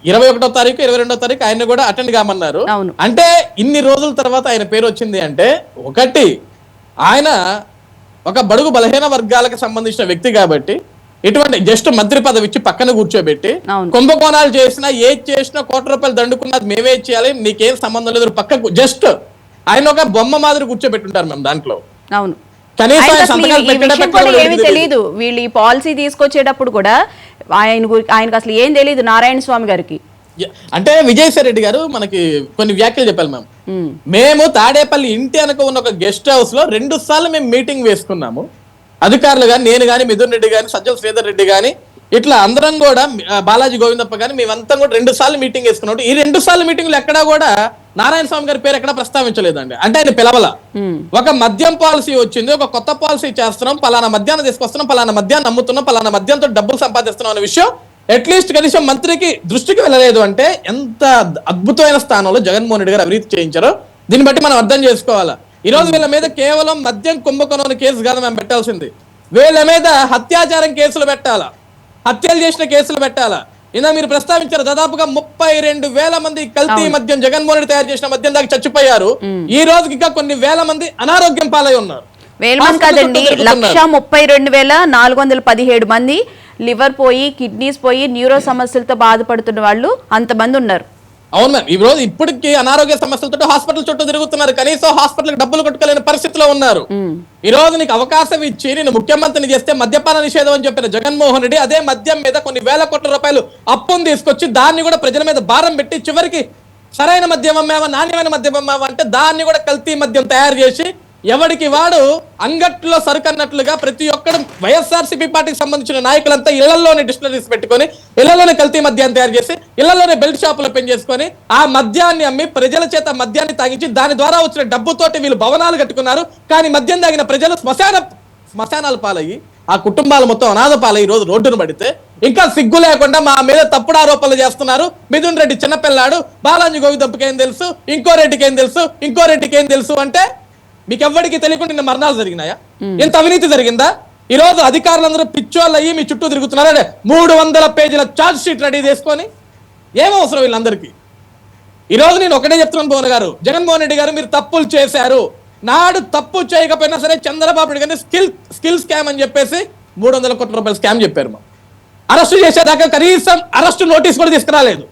21వ తారీఖు 22వ తారీఖు ఆయన కూడా అటెండ్ కామన్నారు. అంటే ఇన్ని రోజుల తర్వాత ఆయన పేరు వచ్చింది అంటే, ఒకటి ఆయన ఒక బడుగు బలహీన వర్గాలకు సంబంధించిన వ్యక్తి కాబట్టి ఇటువంటి జస్ట్ మంత్రి పదవి ఇచ్చి పక్కన కూర్చోబెట్టి కుంభకోణాలు చేసినా ఏది చేసినా కోట్ల రూపాయలు దండుకున్నది మేమే చేయాలి, నీకేం సంబంధం లేదు, పక్కకు జస్ట్ ఆయన ఒక బొమ్మ మాదిరి కూర్చోబెట్టుంటారు మేము దాంట్లో. అవును, ఏమీ తెలియదు. వీళ్ళు ఈ పాలసీ తీసుకొచ్చేటప్పుడు కూడా ఆయనకు అసలు ఏం తెలియదు నారాయణ స్వామి గారికి. అంటే విజయసాయి రెడ్డి గారు మనకి కొన్ని వ్యాఖ్యలు చెప్పాలి. మేము తాడేపల్లి ఇంటి వెనక ఉన్న ఒక గెస్ట్ హౌస్ లో 2 సార్లు మేము మీటింగ్ వేసుకున్నాము, అధికారులు కానీ, నేను కానీ, మిథున్ రెడ్డి కానీ, సజ్జల శ్రీధర్ రెడ్డి కానీ, ఇట్లా అందరం కూడా, బాలాజీ గోవిందప్ప కానీ, మేమంతా కూడా 2 సార్లు మీటింగ్ వేసుకున్నాం. ఈ 2 సార్లు మీటింగ్లు ఎక్కడా కూడా నారాయణ స్వామి గారి పేరు ఎక్కడ ప్రస్తావించలేదండి. అంటే ఆయన పిలవల. ఒక మద్యం పాలసీ వచ్చింది, ఒక కొత్త పాలసీ చేస్తున్నాం, పలానా మద్యాన్ని తీసుకొస్తున్నాం, పలానా మద్యాన్ని అమ్ముతున్నాం, పలానా మద్యంతో డబ్బులు సంపాదిస్తున్నాం అనే విషయం అట్లీస్ట్ కనీసం మంత్రికి దృష్టికి వెళ్ళలేదు. అంటే ఎంత అద్భుతమైన స్థానంలో జగన్మోహన్ రెడ్డి గారు అవినీతి చేయించారో దీన్ని బట్టి మనం అర్థం చేసుకోవాలా. ఈ రోజు వీళ్ళ మీద కేవలం మద్యం కుంభకోణం కేసు కాదు మేము పెట్టాల్సింది, వీళ్ళ మీద హత్యాచారం కేసులు పెట్టాలా, హత్యలు చేసిన కేసులు పెట్టాలా. ఇలా మీరు ప్రస్తావించారు, దాదాపుగా 32,000 మంది కల్తీ మద్యం, జగన్మోహన్ రెడ్డి తయారు చేసిన మద్యం దాకా చచ్చిపోయారు. ఈ రోజుకి ఇంకా కొన్ని వేల మంది అనారోగ్యం పాలై ఉన్నారు. 1,32,417 మంది లివర్ పోయి, కిడ్నీస్ పోయి, న్యూరో సమస్యలతో బాధపడుతున్న వాళ్ళు అంతమంది ఉన్నారు. అవును మ్యామ్, ఈ రోజు ఇప్పటికీ అనారోగ్య సమస్యలతో హాస్పిటల్ చుట్టూ తిరుగుతున్నారు, కనీసం హాస్పిటల్ డబ్బులు కొట్టుకోలేని పరిస్థితిలో ఉన్నారు. ఈ రోజు నీకు అవకాశం ఇచ్చి నేను ముఖ్యమంత్రిని చేస్తే మద్యపాన నిషేధం అని చెప్పిన జగన్మోహన్ రెడ్డి అదే మద్యం మీద కొన్ని వేల కోట్ల రూపాయలు అప్పును తీసుకొచ్చి దాన్ని కూడా ప్రజల మీద భారం పెట్టి చివరికి సరైన మద్యం అమ్మావా, నాణ్యమైన మద్యం అమ్మావా అంటే దాన్ని కూడా కల్తీ మద్యం తయారు చేసి ఎవరికి వాడు అంగట్లో సరుకన్నట్లుగా ప్రతి ఒక్కడు వైఎస్ఆర్సీపీ పార్టీకి సంబంధించిన నాయకులంతా ఇళ్లలోనే డిస్టిలరీస్ పెట్టుకొని, ఇళ్లలోనే కల్తీ మద్యాన్ని తయారు చేసి, ఇళ్లలోనే బెల్ట్ షాపులు పెన్ చేసుకొని ఆ మద్యాన్ని అమ్మి ప్రజల చేత మద్యాన్ని తాగించి దాని ద్వారా వచ్చిన డబ్బుతోటి వీళ్ళు భవనాలు కట్టుకున్నారు. కానీ మద్యం తాగిన ప్రజలు శ్మశానాలు పాలయ్యి ఆ కుటుంబాలు మొత్తం అనాథపాలు ఈ రోజు రోడ్డును పడితే ఇంకా సిగ్గు లేకుండా మా మీద తప్పుడు ఆరోపణలు చేస్తున్నారు. మిథున్ రెడ్డి చిన్నపిల్లాడు, బాలాజీ గోవిందప్పకి ఏం తెలుసు, ఇంకో రెడ్డికి ఏం తెలుసు, ఇంకో రెడ్డికి ఏం తెలుసు అంటే మీకు ఎవ్వడికి తెలియకుండా నిన్న మరణాలు జరిగినాయా? ఎంత అవినీతి జరిగిందా? ఈ రోజు అధికారులందరూ పిచ్చోళ్ళు అయ్యి మీ చుట్టూ తిరుగుతున్నారు. 300 పేజీల ఛార్జ్ షీట్ రెడీ చేసుకొని ఏమవసరం వీళ్ళందరికీ? ఈ రోజు నేను ఒకటే చెప్తున్నాను పవన్ గారు, జగన్మోహన్ రెడ్డి గారు మీరు తప్పులు చేశారు. నాడు తప్పు చేయకపోయినా సరే చంద్రబాబు నాయుడు గారిని స్కిల్ స్కామ్ అని చెప్పేసి 300 కోట్ల రూపాయల స్కామ్ చెప్పారు. మా అరెస్టు చేసేదాకా కనీసం అరెస్టు నోటీస్ కూడా తీసుకురాలేదు.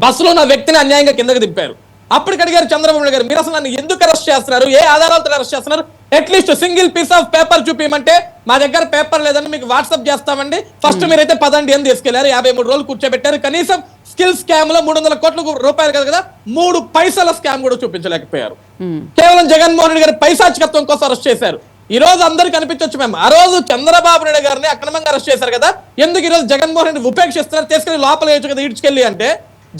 బస్సులో నా వ్యక్తిని అన్యాయంగా కిందకి దింపారు. అప్పటికి అడిగారు చంద్రబాబు నాయుడు గారు, మీరు అసలు నన్ను ఎందుకు అరెస్ట్ చేస్తున్నారు, ఏ ఆధారాలతో అరెస్ట్ చేస్తున్నారు, at least single piece of paper చూపించమంటే మా దగ్గర పేపర్ లేదని మీకు వాట్సాప్ చేస్తామండి, ఫస్ట్ మీరైతే పదండి అని తీసుకెళ్లారు. 53 రోజులు కూర్చోబెట్టారు. కనీసం స్కిల్ స్కామ్ లో 300 కోట్ల రూపాయలు కదా 3 పైసల స్కామ్ కూడా చూపించలేకపోయారు. కేవలం జగన్మోహన్ రెడ్డి గారి పైశాచికత్వం కోసం అరెస్ట్ చేశారు. ఈ రోజు అందరికి అనిపించవచ్చు మేము ఆ రోజు చంద్రబాబు నాయుడు గారిని అక్రమంగా అరెస్ట్ చేశారు కదా, ఎందుకు ఈ రోజు జగన్మోహన్ రెడ్డి ఉపేక్షిస్తున్నారు, తీసుకెళ్లి లోపల వేయచ్చు కదా ఈడ్చుకెళ్ళి అంటే,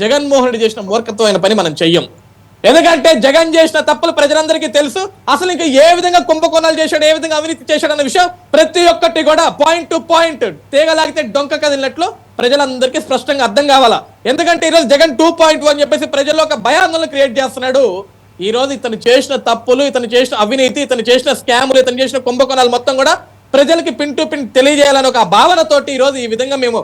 జగన్మోహన్ రెడ్డి చేసిన మూర్ఖత్వమైన పని మనం చెయ్యం. ఎందుకంటే జగన్ చేసిన తప్పులు ప్రజలందరికీ తెలుసు. అసలు ఇంకా ఏ విధంగా కుంభకోణాలు చేశాడు, ఏ విధంగా అవినీతి చేశాడు అన్న విషయం ప్రతి ఒక్కటి కూడా పాయింట్ టు పాయింట్ తీగలాగితే డొంక కదిలినట్లు ప్రజలందరికీ స్పష్టంగా అర్థం కావాలా. ఎందుకంటే ఈరోజు జగన్ 2.1 అని చెప్పేసి ప్రజల్లో ఒక భయాందోళన క్రియేట్ చేస్తున్నాడు. ఈ రోజు ఇతను చేసిన తప్పులు, ఇతను చేసిన అవినీతి, ఇతను చేసిన స్కాములు, ఇతను చేసిన కుంభకోణాలు మొత్తం కూడా ప్రజలకి పిన్ టు పిన్ తెలియజేయాలని ఒక భావనతోటి ఈ రోజు ఈ విధంగా మేము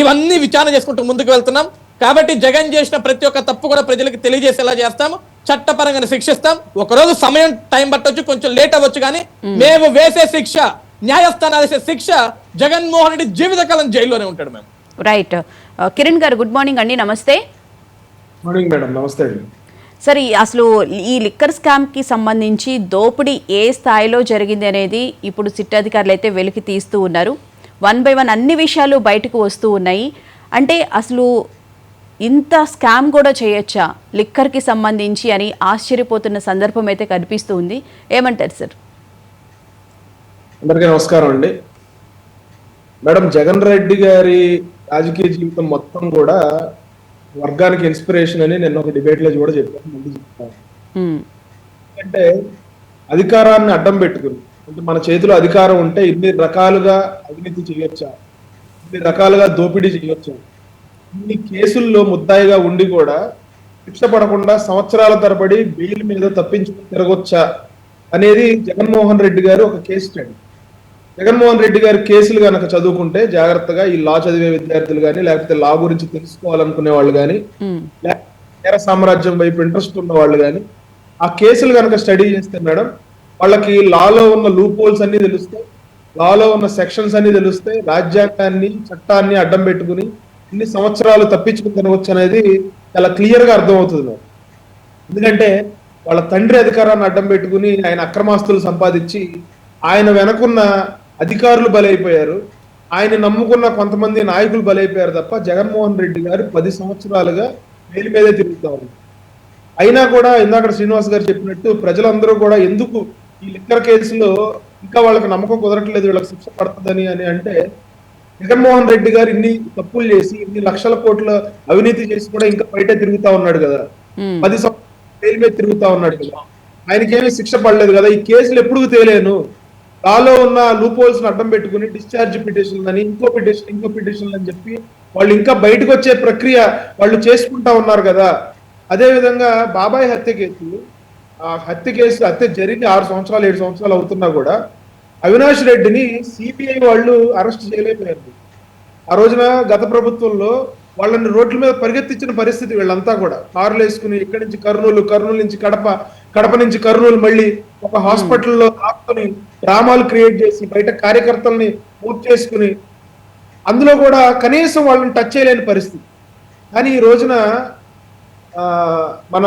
ఇవన్నీ విచారణ చేసుకుంటూ ముందుకు వెళ్తున్నాం. కాబట్టి జగన్ చేసిన ప్రతి ఒక్క తప్పు కూడా ప్రజలకు తెలియజేసేలా చేస్తాము, చట్టపరంగా శిక్షిస్తాం. ఒకరోజు సమయం టైం పట్టొచ్చు, కొంచెం లేట్ అవ్వచ్చు, కానీ మేము వేసే శిక్ష, న్యాయస్థానాలు వేసే శిక్ష, జగన్మోహన్ రెడ్డి జీవితకాలం జైల్లోనే ఉంటాడు. మేము రైట్. కిరణ్ గారు గుడ్ మార్నింగ్ అండి, నమస్తే. మార్నింగ్ మేడం, నమస్తే అండి. సరే, అసలు ఈ లిక్కర్ స్కామ్కి సంబంధించి దోపిడీ ఏ స్థాయిలో జరిగింది అనేది ఇప్పుడు సిట్ అధికారులు అయితే వెలికి తీస్తూ ఉన్నారు. 1 by 1 అన్ని విషయాలు బయటకు వస్తూ ఉన్నాయి. అంటే అసలు ఇంత స్కామ్ కూడా చేయొచ్చా లిక్కర్కి సంబంధించి అని ఆశ్చర్యపోతున్న సందర్భం అయితే కనిపిస్తూ ఉంది. ఏమంటారు సార్? అందరికీ నమస్కారం అండి. మేడం, జగన్ రెడ్డి గారి రాజకీయ జీవితం మొత్తం కూడా వర్గానికి ఇన్స్పిరేషన్ అని నేను ఒక డిబేట్ లో కూడా చెప్పాను, ముందు చెప్తాను. అంటే అధికారాన్ని అడ్డం పెట్టుకుని, అంటే మన చేతిలో అధికారం ఉంటే ఇన్ని రకాలుగా అవినీతి చేయొచ్చా, ఇన్ని రకాలుగా దోపిడీ చేయొచ్చా, ఇన్ని కేసుల్లో ముద్దాయిగా ఉండి కూడా శిక్ష పడకుండా సంవత్సరాల తరబడి బెయిల్ మీద తప్పించుకుని తిరగొచ్చా అనేది జగన్మోహన్ రెడ్డి గారు ఒక కేసు స్టడీ. జగన్మోహన్ రెడ్డి గారి కేసులు కనుక చదువుకుంటే జాగ్రత్తగా ఈ లా చదివే విద్యార్థులు కానీ, లేకపోతే లా గురించి తెలుసుకోవాలనుకునే వాళ్ళు కానీ, నేర సామ్రాజ్యం వైపు ఇంట్రెస్ట్ ఉన్న వాళ్ళు కానీ ఆ కేసులు కనుక స్టడీ చేస్తే మేడం, వాళ్ళకి లాలో ఉన్న లూప్ హోల్స్ అన్ని తెలుస్తాయి, లాలో ఉన్న సెక్షన్స్ అన్ని తెలుస్తాయి, రాజ్యాంగాన్ని చట్టాన్ని అడ్డం పెట్టుకుని ఇన్ని సంవత్సరాలు తప్పించుకుని తినవచ్చు అనేది చాలా క్లియర్ గా అర్థమవుతుంది మేడం. ఎందుకంటే వాళ్ళ తండ్రి అధికారాన్ని అడ్డం పెట్టుకుని ఆయన అక్రమాస్తులు సంపాదించి ఆయన వెనకున్న అధికారులు బలైపోయారు, ఆయన నమ్ముకున్న కొంతమంది నాయకులు బలైపోయారు తప్ప జగన్మోహన్ రెడ్డి గారు 10 సంవత్సరాలుగా వేలి మీదే తిరుగుతా ఉన్నారు. అయినా కూడా ఇందాక శ్రీనివాస్ గారు చెప్పినట్టు ప్రజలందరూ కూడా ఎందుకు ఈ లిక్కర్ కేసులో ఇంకా వాళ్ళకి నమ్మకం కుదరట్లేదు, వీళ్ళకి శిక్ష పడుతుందని అని అంటే, జగన్మోహన్ రెడ్డి గారు ఇన్ని తప్పులు చేసి ఇన్ని లక్షల కోట్ల అవినీతి చేసి కూడా ఇంకా బయట తిరుగుతా ఉన్నాడు కదా, 10 సంవత్సరాలు వేలి మీద తిరుగుతా ఉన్నాడు కదా, ఆయనకేమీ శిక్ష పడలేదు కదా, ఈ కేసులు ఎప్పుడు తేలేను, లాలో ఉన్న లూప్ హోల్స్ అడ్డం పెట్టుకుని డిశ్చార్జ్ పిటిషన్ అని ఇంకో పిటిషన్ అని చెప్పి వాళ్ళు ఇంకా బయటకు వచ్చే ప్రక్రియ వాళ్ళు చేసుకుంటా ఉన్నారు కదా. అదే విధంగా బాబాయ్ హత్య కేసులు, ఆ హత్య జరిగి 6 సంవత్సరాలు 7 సంవత్సరాలు అవుతున్నా కూడా అవినాష్ రెడ్డిని సిబిఐ వాళ్ళు అరెస్ట్ చేయలేకపోయారు. ఆ రోజున గత ప్రభుత్వంలో వాళ్ళని రోడ్ల మీద పరిగెత్తించిన పరిస్థితి, వీళ్ళంతా కూడా కార్లు వేసుకుని ఇక్కడి నుంచి కర్నూలు నుంచి కడప నుంచి కర్నూలు మళ్ళీ ఒక హాస్పిటల్లో ఆపుకొని డ్రామాలు క్రియేట్ చేసి బయట కార్యకర్తల్ని మూవ్ చేసుకుని అందులో కూడా కనీసం వాళ్ళని టచ్ చేయలేని పరిస్థితి. కానీ ఈ రోజున మన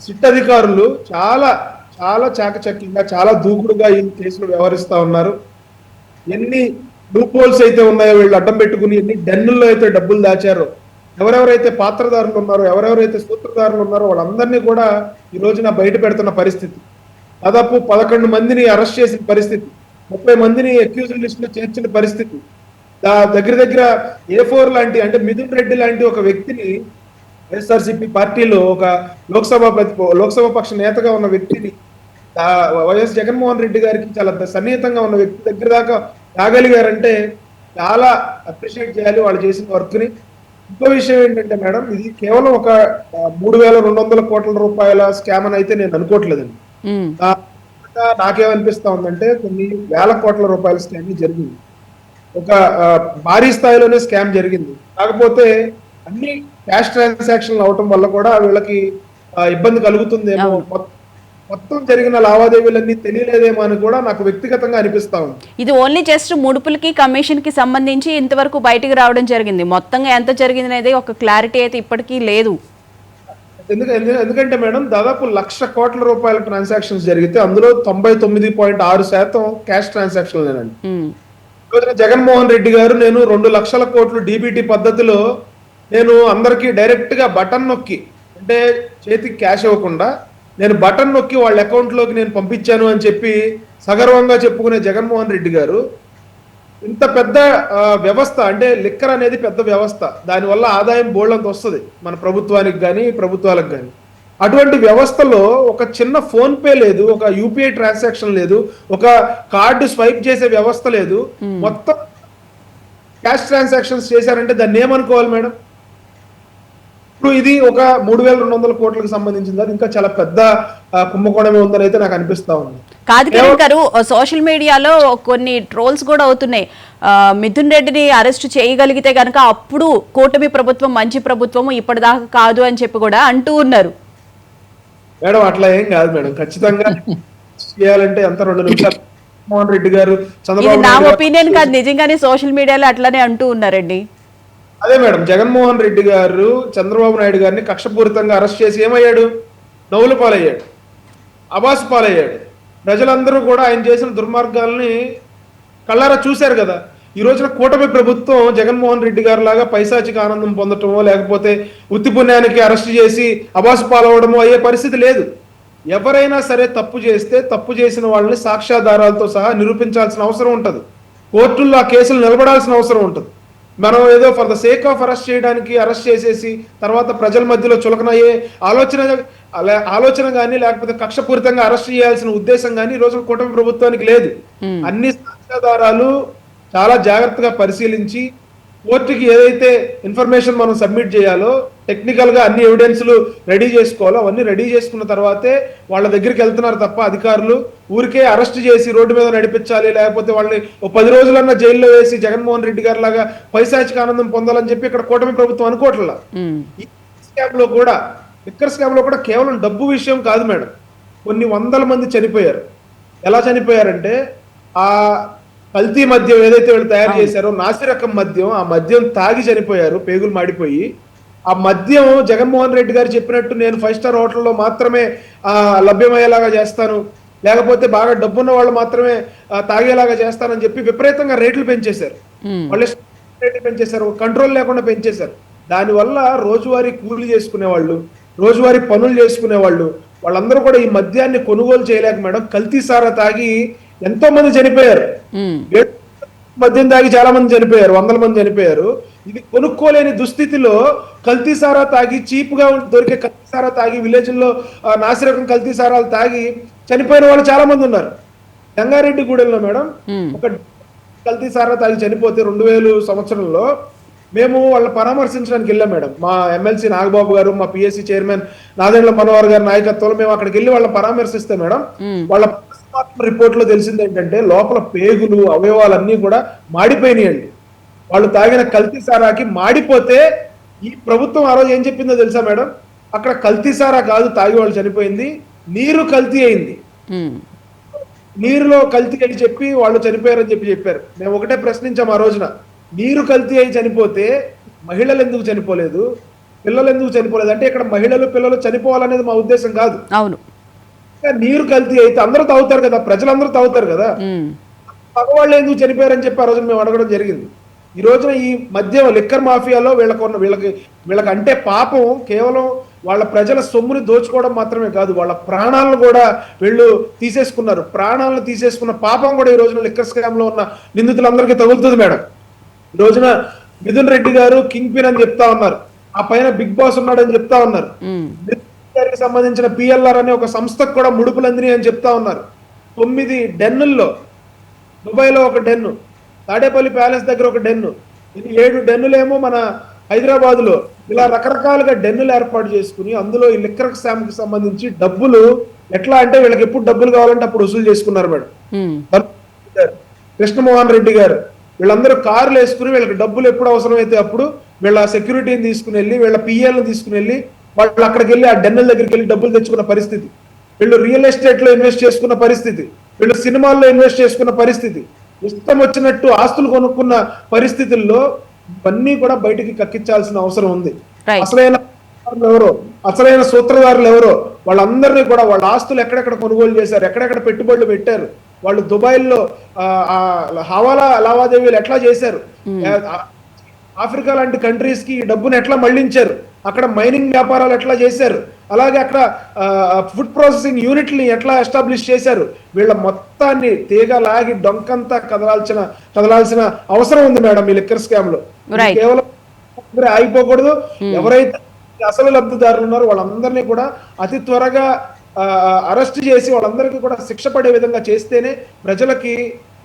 సిట్ అధికారులు చాలా చాలా చాకచక్యంగా, చాలా దూకుడుగా ఈ కేసులు వ్యవహరిస్తా ఉన్నారు. ఎన్ని లూప్ హోల్స్ అయితే ఉన్నాయో వీళ్ళు అడ్డం పెట్టుకుని, ఎన్ని డెన్నుల్లో అయితే డబ్బులు దాచారో, ఎవరెవరైతే పాత్రదారులు ఉన్నారో, ఎవరెవరైతే సూత్రధారులు ఉన్నారో వాళ్ళందరినీ కూడా ఈ రోజున బయట పెడుతున్న పరిస్థితి. దాదాపు 11 మందిని అరెస్ట్ చేసిన పరిస్థితి, 30 మందిని అక్యూజ్డ్ లిస్ట్ లో చేర్చిన పరిస్థితి. దగ్గర A4 లాంటి, అంటే మిథున్ రెడ్డి లాంటి ఒక వ్యక్తిని, వైఎస్ఆర్సీపీ పార్టీలో ఒక లోక్సభ పక్ష నేతగా ఉన్న వ్యక్తిని వైఎస్ జగన్మోహన్ రెడ్డి గారికి చాలా సన్నిహితంగా ఉన్న వ్యక్తి దగ్గర దాకా రాగలిగారంటే చాలా అప్రిషియేట్ చేయాలి వాళ్ళు చేసిన వర్క్ ని. ఇంకో విషయం ఏంటంటే మేడం, ఇది కేవలం ఒక 3,200 కోట్ల రూపాయల స్కామ్ అని అయితే నేను అనుకోవట్లేదండి. ఉమ్, నాకేమనిపిస్తా ఉందంటే కొన్ని వేల కోట్ల రూపాయల స్కామ్ జరిగింది, ఒక భారీ స్థాయిలోనే స్కామ్ జరిగింది. కాకపోతే అన్ని క్యాష్ ట్రాన్సాక్షన్లు అవటం వల్ల కూడా వీళ్ళకి ఇబ్బంది కలుగుతుందేమో, మొత్తం జరిగిన లావాదేవీలన్నీ తెలియలేదేమో అని కూడా నాకు వ్యక్తిగతంగా అనిపిస్తా ఉంది. ఇది ఓన్లీ జస్ట్ ముడుపులకి కమిషన్ కి సంబంధించి ఇంతవరకు బయటికి రావడం జరిగింది. మొత్తంగా ఎంత జరిగింది అనేది ఒక క్లారిటీ అయితే ఇప్పటికీ లేదు. ఎందుకంటే మేడం దాదాపు 1,00,000 కోట్ల రూపాయల ట్రాన్సాక్షన్స్ జరిగితే అందులో 99.6% క్యాష్ ట్రాన్సాక్షన్లేనండి. ఉమ్, రోజున జగన్మోహన్ రెడ్డి గారు నేను 2 లక్షల కోట్లు డీబీటీ పద్ధతిలో నేను అందరికీ డైరెక్ట్ గా బటన్ నొక్కి, అంటే చేతికి క్యాష్ ఇవ్వకుండా నేను బటన్ నొక్కి వాళ్ళ అకౌంట్ లోకి నేను పంపించాను అని చెప్పి సగర్వంగా చెప్పుకునే జగన్మోహన్ రెడ్డి గారు ఇంత పెద్ద వ్యవస్థ, అంటే లిక్కర్ అనేది పెద్ద వ్యవస్థ, దానివల్ల ఆదాయం బోల్డంత వస్తుంది మన ప్రభుత్వానికి కానీ ప్రభుత్వాలకు కానీ. అటువంటి వ్యవస్థలో ఒక చిన్న ఫోన్ పే లేదు, ఒక యూపీఐ ట్రాన్సాక్షన్ లేదు, ఒక కార్డు స్వైప్ చేసే వ్యవస్థ లేదు, మొత్తం క్యాష్ ట్రాన్సాక్షన్స్ చేశారంటే దాన్ని ఏమనుకోవాలి మేడం? ఇప్పుడు ఇది ఒక 3,200 కోట్లకు సంబంధించింది, అది ఇంకా చాలా పెద్ద కుంభకోణమే ఉందని అయితే నాకు అనిపిస్తా ఉంది. కాదు కిరణ్ గారు, సోషల్ మీడియాలో కొన్ని ట్రోల్స్ కూడా అవుతున్నాయి. మిథున్ రెడ్డిని అరెస్ట్ చేయగలిగితే కనుక అప్పుడు కూటమి ప్రభుత్వం మంచి ప్రభుత్వం, ఇప్పటిదాకా కాదు అని చెప్పి కూడా అంటూ ఉన్నారు. మేడం అట్లా ఏం కాదు మేడం, ఖచ్చితంగా చేయాలంటే ఎంత 2 నిమిషాలు జగన్మోహన్ రెడ్డి గారు ఇది చంద్రబాబు నా నాయుడు ఒపీనియన్ కాదు, నిజంగానే సోషల్ మీడియాలో అట్లానే అంటూ ఉన్నారండి. అదే మేడం, జగన్మోహన్ రెడ్డి గారు చంద్రబాబు నాయుడు గారిని కక్షపూరితంగా అరెస్ట్ చేసి ఏమయ్యాడు? నవ్వుల పాలయ్యాడు, అబాసు పాలయ్యాడు. ప్రజలందరూ కూడా ఆయన చేసిన దుర్మార్గాల్ని కళ్ళారా చూశారు కదా. ఈ రోజున కూటమి ప్రభుత్వం జగన్మోహన్ రెడ్డి గారి లాగా పైశాచిక ఆనందం పొందటమో లేకపోతే ఉత్తి పుణ్యానికి అరెస్ట్ చేసి అబాసు పాలవడమో అయ్యే పరిస్థితి లేదు. ఎవరైనా సరే తప్పు చేస్తే తప్పు చేసిన వాళ్ళని సాక్ష్యాధారాలతో సహా నిరూపించాల్సిన అవసరం ఉంటుంది, కోర్టుల్లో ఆ కేసులు నిలబడాల్సిన అవసరం ఉంటుంది. మనం ఏదో for the sake of arrest చేయడానికి అరెస్ట్ చేసేసి తర్వాత ప్రజల మధ్యలో చులకనయ్యే ఆలోచన కానీ లేకపోతే కక్షపూరితంగా అరెస్ట్ చేయాల్సిన ఉద్దేశం కానీ ఈ రోజు కూటమి ప్రభుత్వానికి లేదు. అన్ని సాక్ష్యాధారాలు చాలా జాగ్రత్తగా పరిశీలించి కోర్టుకి ఏదైతే ఇన్ఫర్మేషన్ మనం సబ్మిట్ చేయాలో, టెక్నికల్ గా అన్ని ఎవిడెన్స్లు రెడీ చేసుకోవాలో అవన్నీ రెడీ చేసుకున్న తర్వాతే వాళ్ళ దగ్గరికి వెళ్తున్నారు తప్ప అధికారులు ఊరికే అరెస్ట్ చేసి రోడ్డు మీద నడిపించాలి, లేకపోతే వాళ్ళని 10 రోజులన్నా జైల్లో వేసి జగన్మోహన్ రెడ్డి గారి లాగా పైశాచిక ఆనందం పొందాలని చెప్పి ఇక్కడ కూటమి ప్రభుత్వం అనుకోవట్లా. ఈ స్కామ్ లో కూడా, లిక్కర్ స్కామ్ లో కూడా కేవలం డబ్బు విషయం కాదు మేడం, కొన్ని వందల మంది చనిపోయారు. ఎలా చనిపోయారంటే ఆ కల్తీ మద్యం ఏదైతే వీళ్ళు తయారు చేశారో నాసిరకం మద్యం, ఆ మద్యం తాగి చనిపోయారు, పేగులు మాడిపోయి. ఆ మద్యం జగన్మోహన్ రెడ్డి గారు చెప్పినట్టు నేను 5 స్టార్ హోటల్లో మాత్రమే లభ్యమయ్యేలాగా చేస్తాను, లేకపోతే బాగా డబ్బున్న వాళ్ళు మాత్రమే తాగేలాగా చేస్తానని చెప్పి విపరీతంగా రేట్లు పెంచేశారు. వాళ్ళు రేట్లు పెంచేశారు, కంట్రోల్ లేకుండా పెంచేశారు. దానివల్ల రోజువారీ కూలీ చేసుకునే వాళ్ళు, రోజువారీ పనులు చేసుకునే వాళ్ళు, వాళ్ళందరూ కూడా ఈ మద్యాన్ని కొనుగోలు చేయలేక మేడం కల్తీ సారా తాగి ఎంతో మంది చనిపోయారు. మద్యం తాగి చాలా మంది చనిపోయారు, 100 మంది చనిపోయారు. ఇది కొనుక్కోలేని దుస్థితిలో కల్తీ సారా తాగి, చీప్ గా దొరికే కల్తీ సారా తాగి, విలేజ్లో నాసిరకం కల్తీ సారాలు తాగి చనిపోయిన వాళ్ళు చాలా మంది ఉన్నారు. గంగారెడ్డిగూడెంలో మేడం ఒక కల్తీ సారా తాగి చనిపోతే 2000 సంవత్సరంలో మేము వాళ్ళ పరామర్శించడానికి వెళ్ళాం మేడం. మా ఎమ్మెల్సీ నాగబాబు గారు, మా పిఎస్సి చైర్మన్ నాదెండ్ల మనోహర్ గారి నాయకత్వంలో మేము అక్కడికి వెళ్ళి వాళ్ళ పరామర్శిస్తే మేడం వాళ్ళ రిపోర్ట్ లో తెలిసింది ఏంటంటే లోపల పేగులు అవయవాలన్నీ కూడా మాడిపోయినాయండి. వాళ్ళు తాగిన కల్తీ సారాకి మాడిపోతే ఈ ప్రభుత్వం ఆ రోజు ఏం చెప్పిందో తెలుసా మేడం? అక్కడ కల్తీ సారా కాదు తాగి వాళ్ళు చనిపోయింది, నీరు కల్తీ అయింది, నీరులో కల్తీ అని చెప్పి వాళ్ళు చనిపోయారని చెప్పారు. మేము ఒకటే ప్రశ్నించాం ఆ రోజున, నీరు కల్తీ అయి చనిపోతే మహిళలు ఎందుకు చనిపోలేదు, పిల్లలు ఎందుకు చనిపోలేదు అంటే ఇక్కడ మహిళలు పిల్లలు చనిపోవాలనేది మా ఉద్దేశం కాదు. అవును, నీరు కల్తీ అయితే అందరూ తాగుతారు కదా, ప్రజలందరూ తాగుతారు కదా, మగవాళ్ళు ఎందుకు చనిపోయారని చెప్పి ఆ రోజున మేము అడగడం జరిగింది. ఈ రోజున ఈ మద్యం లిక్కర్ మాఫియాలో వీళ్ళకి అంటే పాపం కేవలం వాళ్ళ ప్రజల సొమ్ముని దోచుకోవడం మాత్రమే కాదు, వాళ్ళ ప్రాణాలను కూడా వీళ్ళు తీసేసుకున్నారు. ప్రాణాలను తీసేసుకున్న పాపం కూడా ఈ రోజున లిక్కర్ స్కామ్ లో ఉన్న నిందితులందరికీ తగులుతుంది మేడం. ఈ రోజున మిథున్ రెడ్డి గారు కింగ్ పిన్ అని చెప్తా ఉన్నారు, ఆ పైన బిగ్ బాస్ ఉన్నాడని చెప్తా ఉన్నారు. గారికి సంబంధించిన పిఎల్ఆర్ అనే ఒక సంస్థకు కూడా ముడుపులు అందినాయి అని చెప్తా ఉన్నారు. 9 డెన్నుల్లో, దుబాయ్లో ఒక డెన్ను, 9 డెన్నుల్లో 9 కోట్ల రూపాయల తాడేపల్లి ప్యాలెస్ దగ్గర ఒక డెన్ను, ఇది 7 డెన్నులేమో మన హైదరాబాద్ లో. ఇలా రకరకాలుగా డెన్నులు ఏర్పాటు చేసుకుని అందులో ఈ లిక్కర్ స్కామ్ కి సంబంధించి డబ్బులు ఎట్లా అంటే వీళ్ళకి ఎప్పుడు డబ్బులు కావాలంటే అప్పుడు వసూలు చేసుకున్నారు మేడం. కృష్ణమోహన్ రెడ్డి గారు వీళ్ళందరూ కార్లు వేసుకుని వీళ్ళకి డబ్బులు ఎప్పుడు అవసరమైతే అప్పుడు వీళ్ళ సెక్యూరిటీని తీసుకుని వెళ్ళి వీళ్ళ పిఎల్ని తీసుకుని వెళ్ళి వాళ్ళు అక్కడికి వెళ్ళి ఆ డెన్నుల దగ్గరికి వెళ్ళి డబ్బులు తెచ్చుకున్న పరిస్థితి, వీళ్ళు రియల్ ఎస్టేట్ లో ఇన్వెస్ట్ చేసుకున్న పరిస్థితి, వీళ్ళు సినిమాల్లో ఇన్వెస్ట్ చేసుకున్న పరిస్థితి, ఇష్టం వచ్చినట్టు ఆస్తులు కొనుక్కున్న పరిస్థితుల్లో ఇవన్నీ కూడా బయటికి కక్కించాల్సిన అవసరం ఉంది. అసలైన సూత్రధారులు ఎవరో వాళ్ళందరినీ కూడా వాళ్ళ ఆస్తులు ఎక్కడెక్కడ కొనుగోలు చేశారు, ఎక్కడెక్కడ పెట్టుబడులు పెట్టారు, వాళ్ళు దుబాయ్లో హవాలా లావాదేవీలు ఎట్లా చేశారు, ఆఫ్రికా లాంటి కంట్రీస్ కి ఈ డబ్బును ఎట్లా మళ్లించారు, అక్కడ మైనింగ్ వ్యాపారాలు ఎట్లా చేశారు, అలాగే అక్కడ ఫుడ్ ప్రాసెసింగ్ యూనిట్ని ఎట్లా ఎస్టాబ్లిష్ చేశారు, వీళ్ళ మొత్తాన్ని తీగ లాగి డొంకంతా కదలాల్సిన అవసరం ఉంది మేడం ఈ లిక్కర్ స్కామ్ లో. కేవలం ఆగిపోకూడదు. ఎవరైతే అసలు లబ్ధిదారులు ఉన్నారో వాళ్ళందరినీ కూడా అతి త్వరగా అరెస్ట్ చేసి వాళ్ళందరికీ కూడా శిక్ష పడే విధంగా చేస్తేనే ప్రజలకి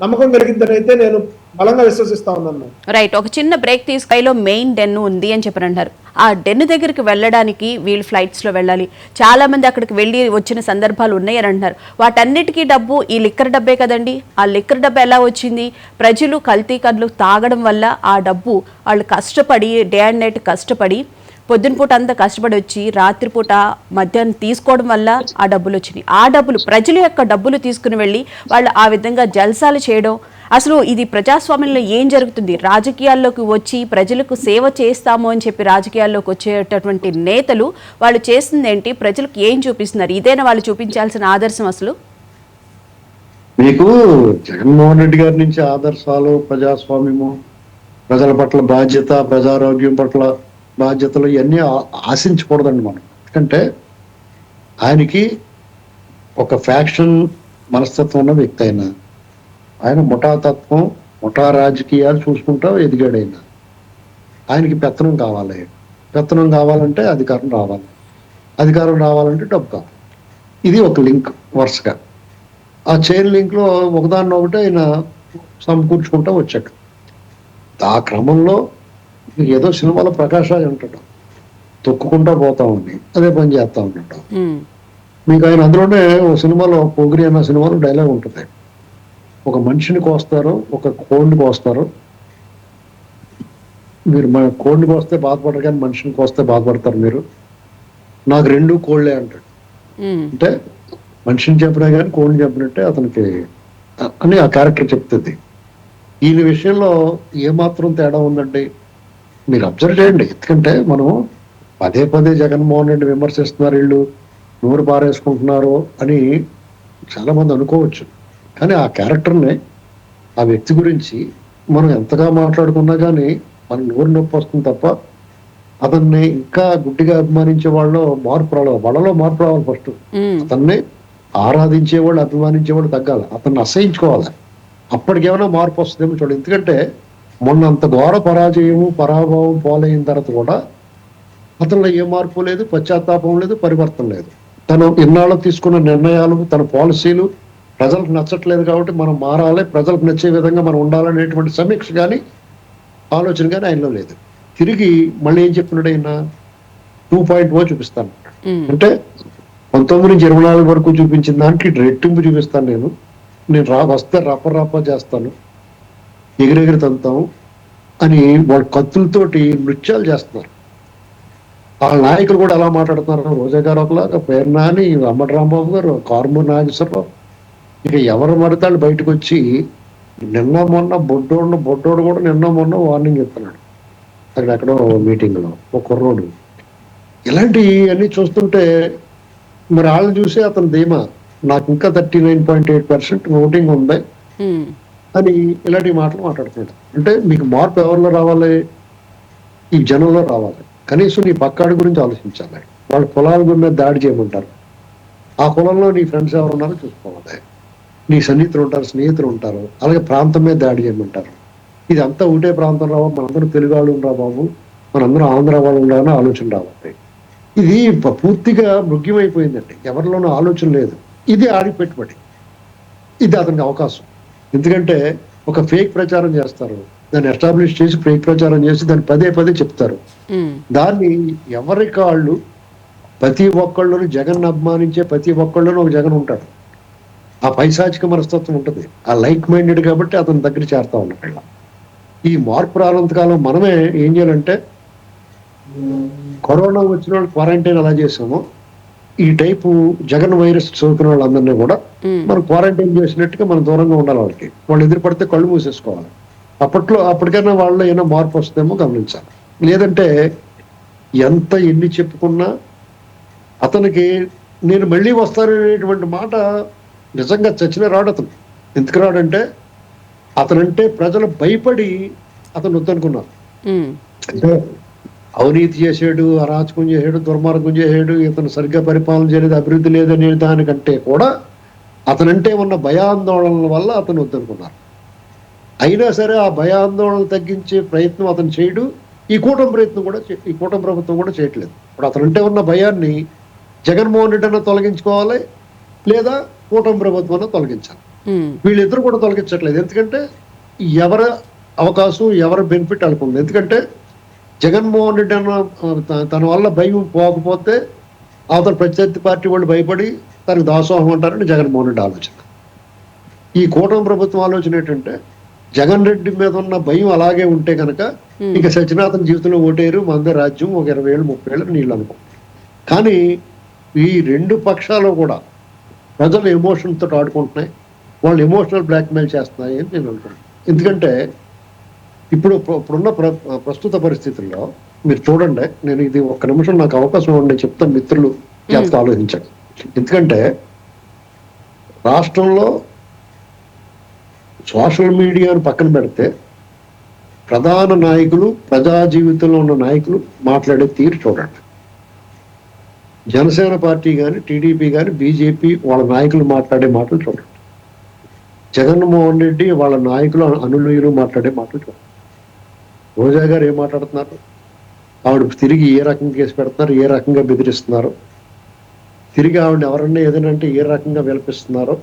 నమ్మకం కలిగిందని అయితే నేను బలంగా విశ్వసిస్తా ఉన్నాను. రైట్, ఒక చిన్న బ్రేక్ తీసుకైలో మెయిన్ డెన్ను ఉంది అని చెప్పారంటారు. ఆ డెన్ను దగ్గరికి వెళ్ళడానికి వీళ్ళు ఫ్లైట్స్ లో వెళ్ళాలి, చాలా మంది అక్కడికి వెళ్ళి వచ్చిన సందర్భాలు ఉన్నాయని అంటున్నారు. వాటన్నిటికీ డబ్బు ఈ లిక్కర్ డబ్బే కదండి. ఆ లిక్కర్ డబ్బు ఎలా వచ్చింది? ప్రజలు కల్తీ కళ్ళు తాగడం వల్ల ఆ డబ్బు వాళ్ళు కష్టపడి డే అండ్ నైట్ కష్టపడి పొద్దున పూట అంతా కష్టపడి వచ్చి రాత్రిపూట మధ్యాహ్నం తీసుకోవడం వల్ల ఆ డబ్బులు వచ్చినాయి. ఆ డబ్బులు ప్రజల యొక్క డబ్బులు తీసుకుని వెళ్ళి వాళ్ళు ఆ విధంగా జల్సాలు చేయడం, అసలు ఇది ప్రజాస్వామ్యంలో ఏం జరుగుతుంది? రాజకీయాల్లోకి వచ్చి ప్రజలకు సేవ చేస్తాము అని చెప్పి రాజకీయాల్లోకి వచ్చేటటువంటి నేతలు వాళ్ళు చేస్తుంది ఏంటి? ప్రజలకు ఏం చూపిస్తున్నారు? ఇదేనా వాళ్ళు చూపించాల్సిన ఆదర్శం? అసలు మీకు జగన్మోహన్ రెడ్డి గారి నుంచి ఆదర్శాలు, ప్రజాస్వామ్యము, ప్రజల పట్ల బాధ్యత, ప్రజారోగ్యం పట్ల బాధ్యతలు ఇవన్నీ ఆశించకూడదండి మనం. ఎందుకంటే ఆయనకి ఒక ఫ్యాక్షన్ మనస్తత్వం ఉన్న వ్యక్తి అయినా, ఆయన ముఠాతత్వం, ముఠా రాజకీయాలు చూసుకుంటా ఎదిగాడు. ఆయనకి పెత్తనం కావాలి. పెత్తనం కావాలంటే అధికారం రావాలి, అధికారం రావాలంటే డబ్బు కావాలి. ఇది ఒక లింక్ వరుసగా. ఆ చైన్ లింక్లో ఒకదాన్ని ఒకటి ఆయన సమకూర్చుకుంటా వచ్చాడు. ఆ క్రమంలో ఏదో సినిమాలో ప్రకాశాలు ఉంటాడు, తొక్కుకుంటా పోతా ఉంది, అదే పని చేస్తా ఉంటాడు. మీకు ఆయన అందులోనే ఓ సినిమాలో పోగిరి అన్న సినిమాలో డైలాగ్ ఉంటుంది, ఒక మనిషిని కోస్తారు, ఒక కోడిని కోస్తారు, మీరు కోడిని కోస్తే బాధపడరు కానీ మనిషిని కోస్తే బాధపడతారు మీరు, నాకు 2 కోళ్ళే అంటాడు. అంటే మనిషిని చెప్పినా కానీ కోడిని చెప్పినట్టే అతనికి అని ఆ క్యారెక్టర్ చెప్తుంది. ఈయన విషయంలో ఏమాత్రం తేడా ఉందండి మీరు అబ్జర్వ్ చేయండి. ఎందుకంటే మనం పదే పదే జగన్మోహన్ రెడ్డి విమర్శిస్తున్నారు, వీళ్ళు నోరు పారేసుకుంటున్నారు అని చాలా మంది అనుకోవచ్చు. కానీ ఆ క్యారెక్టర్ని, ఆ వ్యక్తి గురించి మనం ఎంతగా మాట్లాడుకున్నా కానీ మన నోరు నొప్పి వస్తుంది తప్ప అతన్ని ఇంకా గుడ్డిగా అభిమానించే వాళ్ళలో మార్పు రావాలి. వాళ్ళలో మార్పు రావాలి. ఫస్ట్ అతన్ని ఆరాధించేవాళ్ళు, అభిమానించేవాళ్ళు తగ్గాలి, అతన్ని అసహించుకోవాలి. అప్పటికేమైనా మార్పు వస్తుందేమో చూడండి. ఎందుకంటే మొన్న అంత ఘోర పరాజయము, పరాభవం పోలైన తర్వాత కూడా అతనిలో ఏ మార్పు లేదు, పశ్చాత్తాపం లేదు, పరివర్తన లేదు. తను ఇన్నాళ్ళు తీసుకున్న నిర్ణయాలు, తన పాలసీలు ప్రజలకు నచ్చట్లేదు కాబట్టి మనం మారాలి, ప్రజలకు నచ్చే విధంగా మనం ఉండాలనేటువంటి సమీక్ష కానీ ఆలోచన కానీ ఆయనలో లేదు. తిరిగి మళ్ళీ ఏం చెప్పినాడు ఆయన? 2.0 చూపిస్తాను అంటే 19 నుంచి 24 వరకు చూపించిన దానికి రెట్టింపు చూపిస్తాను. నేను వస్తే రప్ప చేస్తాను, ఎగిరెగిరి తంతాం అని వాళ్ళ కత్తులతోటి నృత్యాలు చేస్తున్నారు. వాళ్ళ నాయకులు కూడా ఎలా మాట్లాడుతున్నారు? రోజా గారు ఒకలాగా, పేరు నాని, అమ్మటి రాంబాబు గారు, కారుమూరి నాగేశ్వరరావు, ఇక ఎవరు మడతాళ్ళు బయటకు వచ్చి నిన్న మొన్న బొడ్డోడు కూడా నిన్న మొన్న వార్నింగ్ ఇస్తున్నాడు అక్కడ ఎక్కడో మీటింగ్ లో ఒక కుర్రోడు. ఇలాంటివి అన్ని చూస్తుంటే మరి వాళ్ళని చూసి అతను ధీమా, నాకు ఇంకా 39.8% ఓటింగ్ ఉంది అని ఇలాంటి మాటలు మాట్లాడుతున్నాడు. అంటే మీకు మార్పు ఎవరిలో రావాలి? ఈ జనంలో రావాలి. కనీసం నీ పక్కాడి గురించి ఆలోచించాలి. వాళ్ళ కులాల మీద దాడి చేయమంటారు, ఆ కులంలో నీ ఫ్రెండ్స్ ఎవరు ఉన్నారో చూసుకోవాలి, నీ సన్నిహితులు ఉంటారు, స్నేహితులు ఉంటారు, అలాగే ప్రాంతం మీద దాడి చేయమంటారు. ఇదంతా ఒకటే ప్రాంతం రావు, మనందరం తెలుగు వాళ్ళు ఉండరా బాబు, మనందరం ఆంధ్ర వాళ్ళు ఉండాలని ఆలోచన రావాలి. ఇది పూర్తిగా మృగ్యమైపోయిందండి, ఎవరిలోనూ ఆలోచన లేదు. ఇది ఆడి పెట్టుబడి, ఇది అతనికి అవకాశం. ఎందుకంటే ఒక ఫేక్ ప్రచారం చేస్తారు, దాన్ని ఎస్టాబ్లిష్ చేసి ఫేక్ ప్రచారం చేసి దాన్ని పదే పదే చెప్తారు. దాన్ని ఎవరికి వాళ్ళు ప్రతి ఒక్కళ్ళను జగన్ అభిమానించే ప్రతి ఒక్కళ్ళను ఒక జగన్ ఉంటాడు. ఆ పైశాచిక మనస్తత్వం ఉంటుంది, ఆ లైక్ మైండెడ్ కాబట్టి అతని దగ్గర చేరుతా ఉన్నాడు. ఈ మార్పు రానంతకాలం మనమే ఏం చేయాలంటే కరోనా వచ్చిన వాళ్ళు క్వారంటైన్ ఎలా చేసామో ఈ టైపు జగన్ వైరస్ సోకిన వాళ్ళందరినీ కూడా మనం క్వారంటైన్ చేసినట్టుగా మనం దూరంగా ఉండాలి. వాళ్ళకి వాళ్ళు ఎదురు పడితే కళ్ళు మూసేసుకోవాలి. అప్పటికైనా వాళ్ళు ఏమైనా మార్పు వస్తుందేమో గమనించాలి. లేదంటే ఎంత ఎన్ని చెప్పుకున్నా అతనికి నేను మళ్ళీ వస్తాననేటువంటి మాట నిజంగా చచ్చిన రాడు అతను. ఎందుకు రాడంటే అతనంటే ప్రజలు భయపడి అతను వద్దనుకున్నారు. అంటే అవినీతి చేసాడు, అరాచకం చేసాడు, దుర్మార్గం చేసాడు, ఇతను సరిగ్గా పరిపాలన చేయలేదు, అభివృద్ధి లేదనే దానికంటే కూడా అతనంటే ఉన్న భయాందోళనల వల్ల అతను వద్దనుకున్నారు. అయినా సరే ఆ భయాందోళనలు తగ్గించే ప్రయత్నం అతను చేయడు. ఈ కూటమి ప్రభుత్వం కూడా చేయట్లేదు. ఇప్పుడు అతనంటే ఉన్న భయాన్ని జగన్మోహన్ రెడ్డి అన్న తొలగించుకోవాలి, లేదా కూటమి ప్రభుత్వాన్ని తొలగించాలి. వీళ్ళిద్దరు కూడా తొలగించట్లేదు. ఎందుకంటే ఎవరి అవకాశం ఎవరి బెనిఫిట్ అనుకుంది. ఎందుకంటే జగన్మోహన్ రెడ్డి అన్న తన వల్ల భయం పోకపోతే అవతల ప్రత్యర్థి పార్టీ వాళ్ళు భయపడి తనకు దాసోహం అంటారని జగన్మోహన్ రెడ్డి ఆలోచన. ఈ కూటమి ప్రభుత్వం ఆలోచన ఏంటంటే జగన్ రెడ్డి మీద ఉన్న భయం అలాగే ఉంటే కనుక ఇక సత్యనాథన్ జీవితంలో ఓటేరు, మందే రాజ్యం, ఒక 20 ఏళ్ళు 30 ఏళ్ళు నీళ్ళు అనుకో. కానీ ఈ రెండు పక్షాలు కూడా ప్రజలు ఎమోషన్ తోటి ఆడుకుంటున్నాయి, వాళ్ళు ఎమోషనల్ బ్లాక్మెయిల్ చేస్తున్నాయి అని నేను అనుకుంటున్నాను. ఎందుకంటే ఇప్పుడున్న ప్రస్తుత పరిస్థితుల్లో మీరు చూడండి, నేను ఇది ఒక్క నిమిషం నాకు అవకాశం ఉండే చెప్తాను, మిత్రులు జాగ్రత్త ఆలోచించండి. ఎందుకంటే రాష్ట్రంలో సోషల్ మీడియాను పక్కన పెడితే ప్రధాన నాయకులు, ప్రజా జీవితంలో ఉన్న నాయకులు మాట్లాడే తీరు చూడండి. జనసేన పార్టీ కానీ, టీడీపీ కానీ, బీజేపీ వాళ్ళ నాయకులు మాట్లాడే మాటలు చూడండి. జగన్మోహన్ రెడ్డి వాళ్ళ నాయకులు అనులయులు మాట్లాడే మాటలు చూడండి. రోజా గారు ఏం మాట్లాడుతున్నారు, ఆవిడ తిరిగి ఏ రకంగా కేసు పెడుతున్నారు, ఏ రకంగా బెదిరిస్తున్నారు, తిరిగి ఆవిడ ఎవరన్నా ఏదైనా అంటే ఏ రకంగా విలపిస్తున్నారో,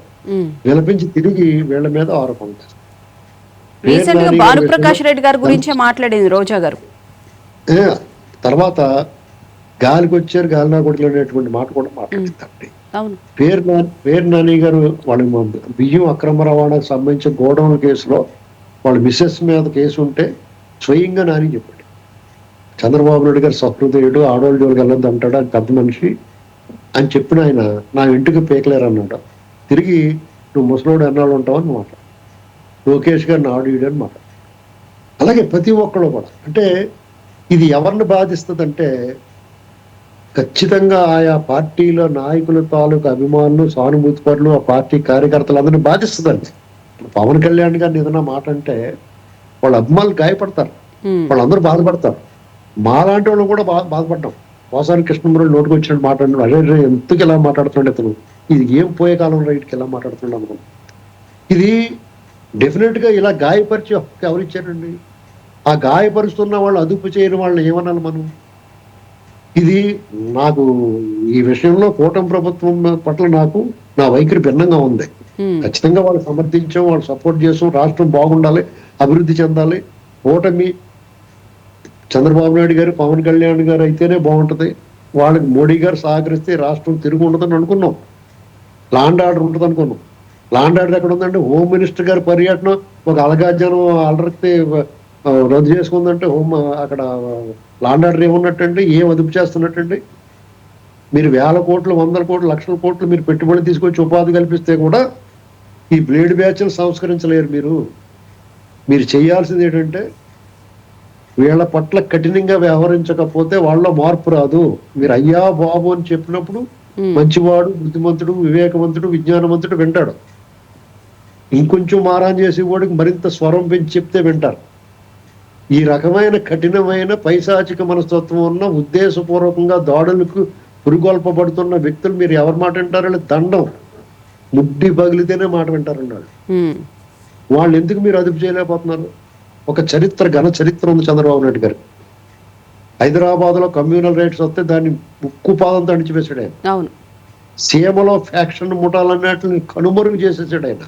విలపించి తిరిగి వీళ్ళ మీద ఆరోపణలు చేస్తారు. భానుప్రకాష్ రెడ్డి గారి గురించే మాట్లాడేది రోజా గారు. తర్వాత గాలికి వచ్చారు, గాలినా కొడుకులు అనేటువంటి మాట కూడా మాట్లాడుతారండి. పేరు నాని గారు వాళ్ళ బియ్యం అక్రమ రవాణాకు సంబంధించిన గోడౌన్ కేసులో వాళ్ళ మిస్సెస్ మీద కేసు ఉంటే స్వయంగా నాని చెప్పాడు, చంద్రబాబు నాయుడు గారు సహృదయుడు, ఆడవాళ్ళ జోలికి వెళ్ళొద్దు అంటాడు, అది పెద్ద మనిషి అని చెప్పిన ఆయన నా ఇంటికి పేకలేరు అన్నాడు. తిరిగి నువ్వు ముసలోడు ఎన్నాళ్ళు ఉంటావని మాట, లోకేష్ గారిని ఆడియో అని మాట. అలాగే ప్రతి ఒక్కళ్ళు కూడా అంటే ఇది ఎవరిని బాధిస్తుందంటే ఖచ్చితంగా ఆయా పార్టీల నాయకుల తాలూకు అభిమానులు, సానుభూతి పరులు, ఆ పార్టీ కార్యకర్తలు అందరినీ బాధిస్తుందండి. పవన్ కళ్యాణ్ గారిని ఏదైనా మాట అంటే వాళ్ళ అభిమానులు గాయపడతారు, వాళ్ళందరూ బాధపడతారు. మాలాంటి వాళ్ళు కూడా బాధపడ్డాం. పోసాని కృష్ణమురళి నోటుకు వచ్చినట్టు మాట్లాడినాడు, అరే ఎందుకు ఇలా మాట్లాడుతున్నాడు అతను, ఇది ఏం పోయే కాలం రైట్కి ఎలా మాట్లాడుతున్నాడు అనుకున్నాం. ఇది డెఫినెట్ గా ఇలా గాయపరిచి ఎవరిచ్చారండి? ఆ గాయపరుస్తున్న వాళ్ళు అదుపు చేయని వాళ్ళని ఏమనాలి మనం? ఇది నాకు ఈ విషయంలో కూటమి ప్రభుత్వం పట్ల నా వైఖరి భిన్నంగా ఉంది. ఖచ్చితంగా వాళ్ళు సమర్థించాం, వాళ్ళు సపోర్ట్ చేసాం, రాష్ట్రం బాగుండాలి, అభివృద్ధి చెందాలి. కూటమి చంద్రబాబు నాయుడు గారు, పవన్ కళ్యాణ్ గారు అయితేనే బాగుంటది, వాళ్ళకి మోడీ గారు సహకరిస్తే రాష్ట్రం తిరిగి ఉండదని అనుకున్నాం, లాండ్ ఆర్డర్ ఉంటుంది అనుకున్నాం. లాండ్ ఆర్డర్ ఎక్కడ ఉందంటే హోమ్ మినిస్టర్ గారి పర్యటన ఒక అలగాజనం అలరితే రద్దు చేసుకుందంటే అక్కడ లాండ్ ఆర్డర్ ఏమున్నట్టండి, ఏం అదుపు చేస్తున్నట్టండి? మీరు 1000 కోట్లు 100 కోట్లు 1,00,000 కోట్లు మీరు పెట్టుబడి తీసుకొచ్చి ఉపాధి కల్పిస్తే కూడా ఈ బ్లేడ్ బ్యాచ్ను సంస్కరించలేరు. మీరు చేయాల్సింది ఏంటంటే వీళ్ళ పట్ల కఠినంగా వ్యవహరించకపోతే వాళ్ళ మార్పు రాదు. మీరు అయ్యా బాబు అని చెప్పినప్పుడు మంచివాడు, బుద్ధిమంతుడు, వివేకవంతుడు, విజ్ఞానవంతుడు వింటాడు. ఇంకొంచెం మారాన్ చేసి వాడికి మరింత స్వరం పెంచి చెప్తే వింటారు. ఈ రకమైన కఠినమైన పైశాచిక మనస్తత్వం ఉన్న ఉద్దేశపూర్వకంగా దాడులకు పురుగొల్పబడుతున్న వ్యక్తులు మీరు ఎవరి మాట వింటారు? దండం ముడ్డి పగిలితేనే మాట వింటారన్నాడు. వాళ్ళు ఎందుకు మీరు అదుపు చేయలేకపోతున్నారు? ఒక ఘన చరిత్ర ఉంది చంద్రబాబు నాయుడు గారు. హైదరాబాద్ లో కమ్యూనల్ రైట్స్ వస్తే దాన్ని ఉక్కు పాదంతో అణిచివేశాడు ఆయన. సీమలో ఫ్యాక్షన్ ముఠాలన్నిటిని కనుమరుగు చేసేసాడు ఆయన.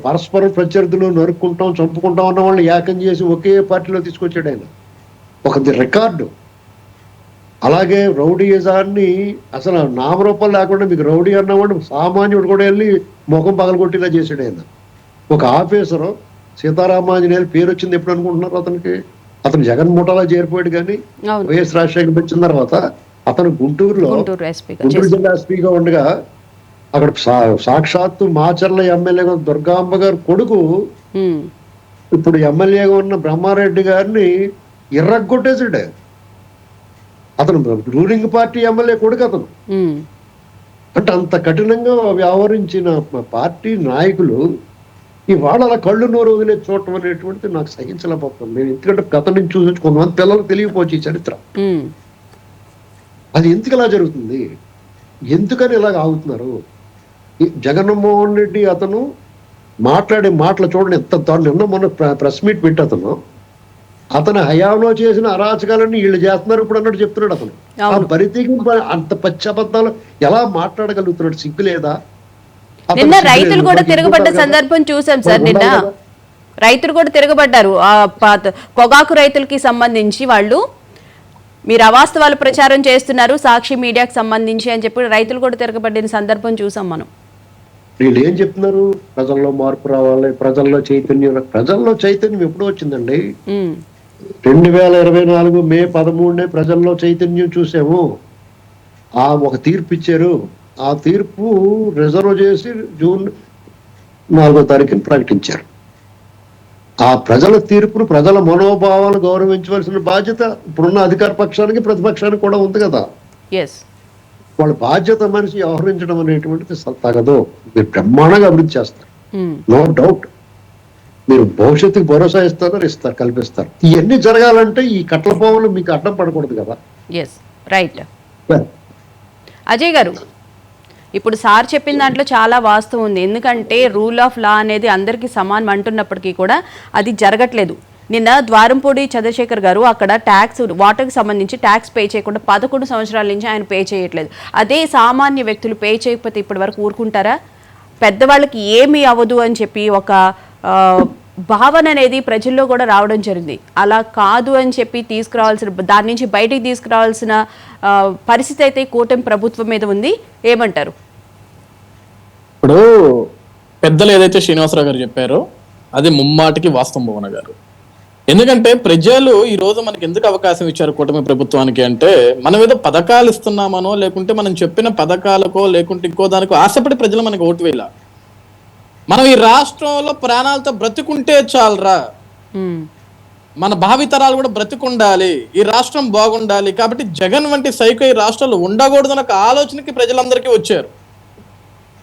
పరస్పర ప్రత్యర్థులు నరుక్కుంటాం, చంపుకుంటాం అన్న వాళ్ళని ఏకం చేసి ఒకే పార్టీలో తీసుకొచ్చాడు ఆయన. ఒక రికార్డు. అలాగే రౌడీయిజాన్ని అసలు నామరూపం లేకుండా మీకు రౌడీ అన్నవాడు సామాన్యుడు కూడా వెళ్ళి ముఖం పగలగొట్టేలా చేశాడు ఆయన. ఒక ఆఫీసరు సీతారామాంజనేయులు పేరు వచ్చింది ఎప్పుడు అనుకుంటున్నారు అతనికి? అతను జగన్ ముఠాలో చేరిపోయాడు. కానీ వైఎస్ రాజశేఖర్ వచ్చిన తర్వాత అతను గుంటూరు జిల్లా ఎస్పీగా ఉండగా అక్కడ సాక్షాత్తు మాచర్ల ఎమ్మెల్యేగా దుర్గాంబ గారు కొడుకు ఇప్పుడు ఎమ్మెల్యేగా ఉన్న బ్రహ్మారెడ్డి గారిని ఎర్రగొట్టేసాడు. అతను రూలింగ్ పార్టీ ఎమ్మెల్యే కొడుకు అతను. అంటే అంత కఠినంగా వ్యవహరించిన పార్టీ నాయకులు ఇవాళ అలా కళ్ళు నోరు వదిలే చూడటం అనేటువంటిది నాకు సహించలేకపోతుంది. నేను ఎందుకంటే గత నుంచి చూసి కొంతమంది పిల్లలు తెలియపోవచ్చు ఈ చరిత్ర. అది ఎందుకు ఇలా జరుగుతుంది, ఎందుకని ఇలాగ ఆగుతున్నారు? జగన్మోహన్ రెడ్డి అతను మాట్లాడే మాటలు చూడండి ఎంత నిన్న మొన్న ప్రెస్ మీట్ పెట్టి అతను హయాంలో చేసిన అరాచకాలన్నీ వీళ్ళు చేస్తున్నారు ఇప్పుడు అన్నట్టు చెప్తున్నాడు. అతను ఆ పరిధికి అంత పచ్చబద్ధాలు ఎలా మాట్లాడగలుగుతున్నాడు? సిగ్గు లేదా? నిన్న రైతులు కూడా తిరగబడ్డ సందర్భం చూసాం సార్. నిన్న రైతులు కూడా తిరగబడ్డారు. పొగాకు రైతులకి సంబంధించి వాళ్ళు మీరు అవాస్తవాలు ప్రచారం చేస్తున్నారు సాక్షి మీడియాకి సంబంధించి అని చెప్పి రైతులు కూడా తిరగబడిన సందర్భం చూసాం మనం. వీళ్ళు ఏం చెప్తున్నారు? ప్రజల్లో మార్పు రావాలి, ప్రజల్లో చైతన్యం ఎప్పుడు వచ్చిందండి? 2024 మే 13 ప్రజల్లో చైతన్యం చూసాము. ఒక తీర్పు ఇచ్చారు. ఆ తీర్పు రిజర్వ్ చేసి జూన్ 4వ తారీఖున ప్రకటించారు. ఆ ప్రజల తీర్పును, ప్రజల మనోభావాలు గౌరవించవలసిన బాధ్యత ఇప్పుడున్న అధికార పక్షానికి ప్రతిపక్షానికి కూడా ఉంది కదా. వాళ్ళ బాధ్యత మనిషి వ్యవహరించడం అనేటువంటిది తగదు. మీరు బ్రహ్మాండంగా అభివృద్ధి చేస్తారు, నో డౌట్. మీరు భవిష్యత్తుకి భరోసా ఇస్తారు, కల్పిస్తారు. ఇవన్నీ జరగాలంటే ఈ కట్ల పోవలు మీకు అడ్డం పడకూడదు కదా. రైట్ అజయ్ గారు, ఇప్పుడు సార్ చెప్పిన దాంట్లో చాలా వాస్తవం ఉంది. ఎందుకంటే రూల్ ఆఫ్ లా అనేది అందరికీ సమానం అంటున్నప్పటికీ కూడా అది జరగట్లేదు. నిన్న ద్వారంపూడి చంద్రశేఖర్ గారు అక్కడ ట్యాక్స్, వాటర్కి సంబంధించి ట్యాక్స్ పే చేయకుండా 11 సంవత్సరాల నుంచి ఆయన పే చేయట్లేదు. అదే సామాన్య వ్యక్తులు పే చేయకపోతే ఇప్పటి వరకు ఊరుకుంటారా? పెద్దవాళ్ళకి ఏమీ అవ్వదు అని చెప్పి ఒక భావన అనేది ప్రజల్లో కూడా రావడం జరిగింది. అలా కాదు అని చెప్పి తీసుకురావాల్సిన, దాని నుంచి బయటికి తీసుకురావాల్సిన పరిస్థితి అయితే కూటమి ప్రభుత్వం మీద ఉంది. ఏమంటారు? ఇప్పుడు పెద్దలు ఏదైతే శ్రీనివాసరావు గారు చెప్పారో అది ముమ్మాటికి వాస్తవం భువన గారు. ఎందుకంటే ప్రజలు ఈ రోజు మనకి ఎందుకు అవకాశం ఇచ్చారు కూటమి ప్రభుత్వానికి అంటే, మనం ఏదో పథకాలు ఇస్తున్నామనో లేకుంటే మనం చెప్పిన పథకాలకో లేకుంటే ఇంకో దానికో ఆశపడి ప్రజలు మనకు ఓటు వేయాల. మనం ఈ రాష్ట్రంలో ప్రాణాలతో బ్రతికుంటే చాలరా, మన భావితరాలు కూడా బ్రతికుండాలి, ఈ రాష్ట్రం బాగుండాలి, కాబట్టి జగన్ వంటి సైకో ఈ రాష్ట్రంలో ఉండకూడదన్న ఒక ఆలోచనకి ప్రజలందరికీ వచ్చారు.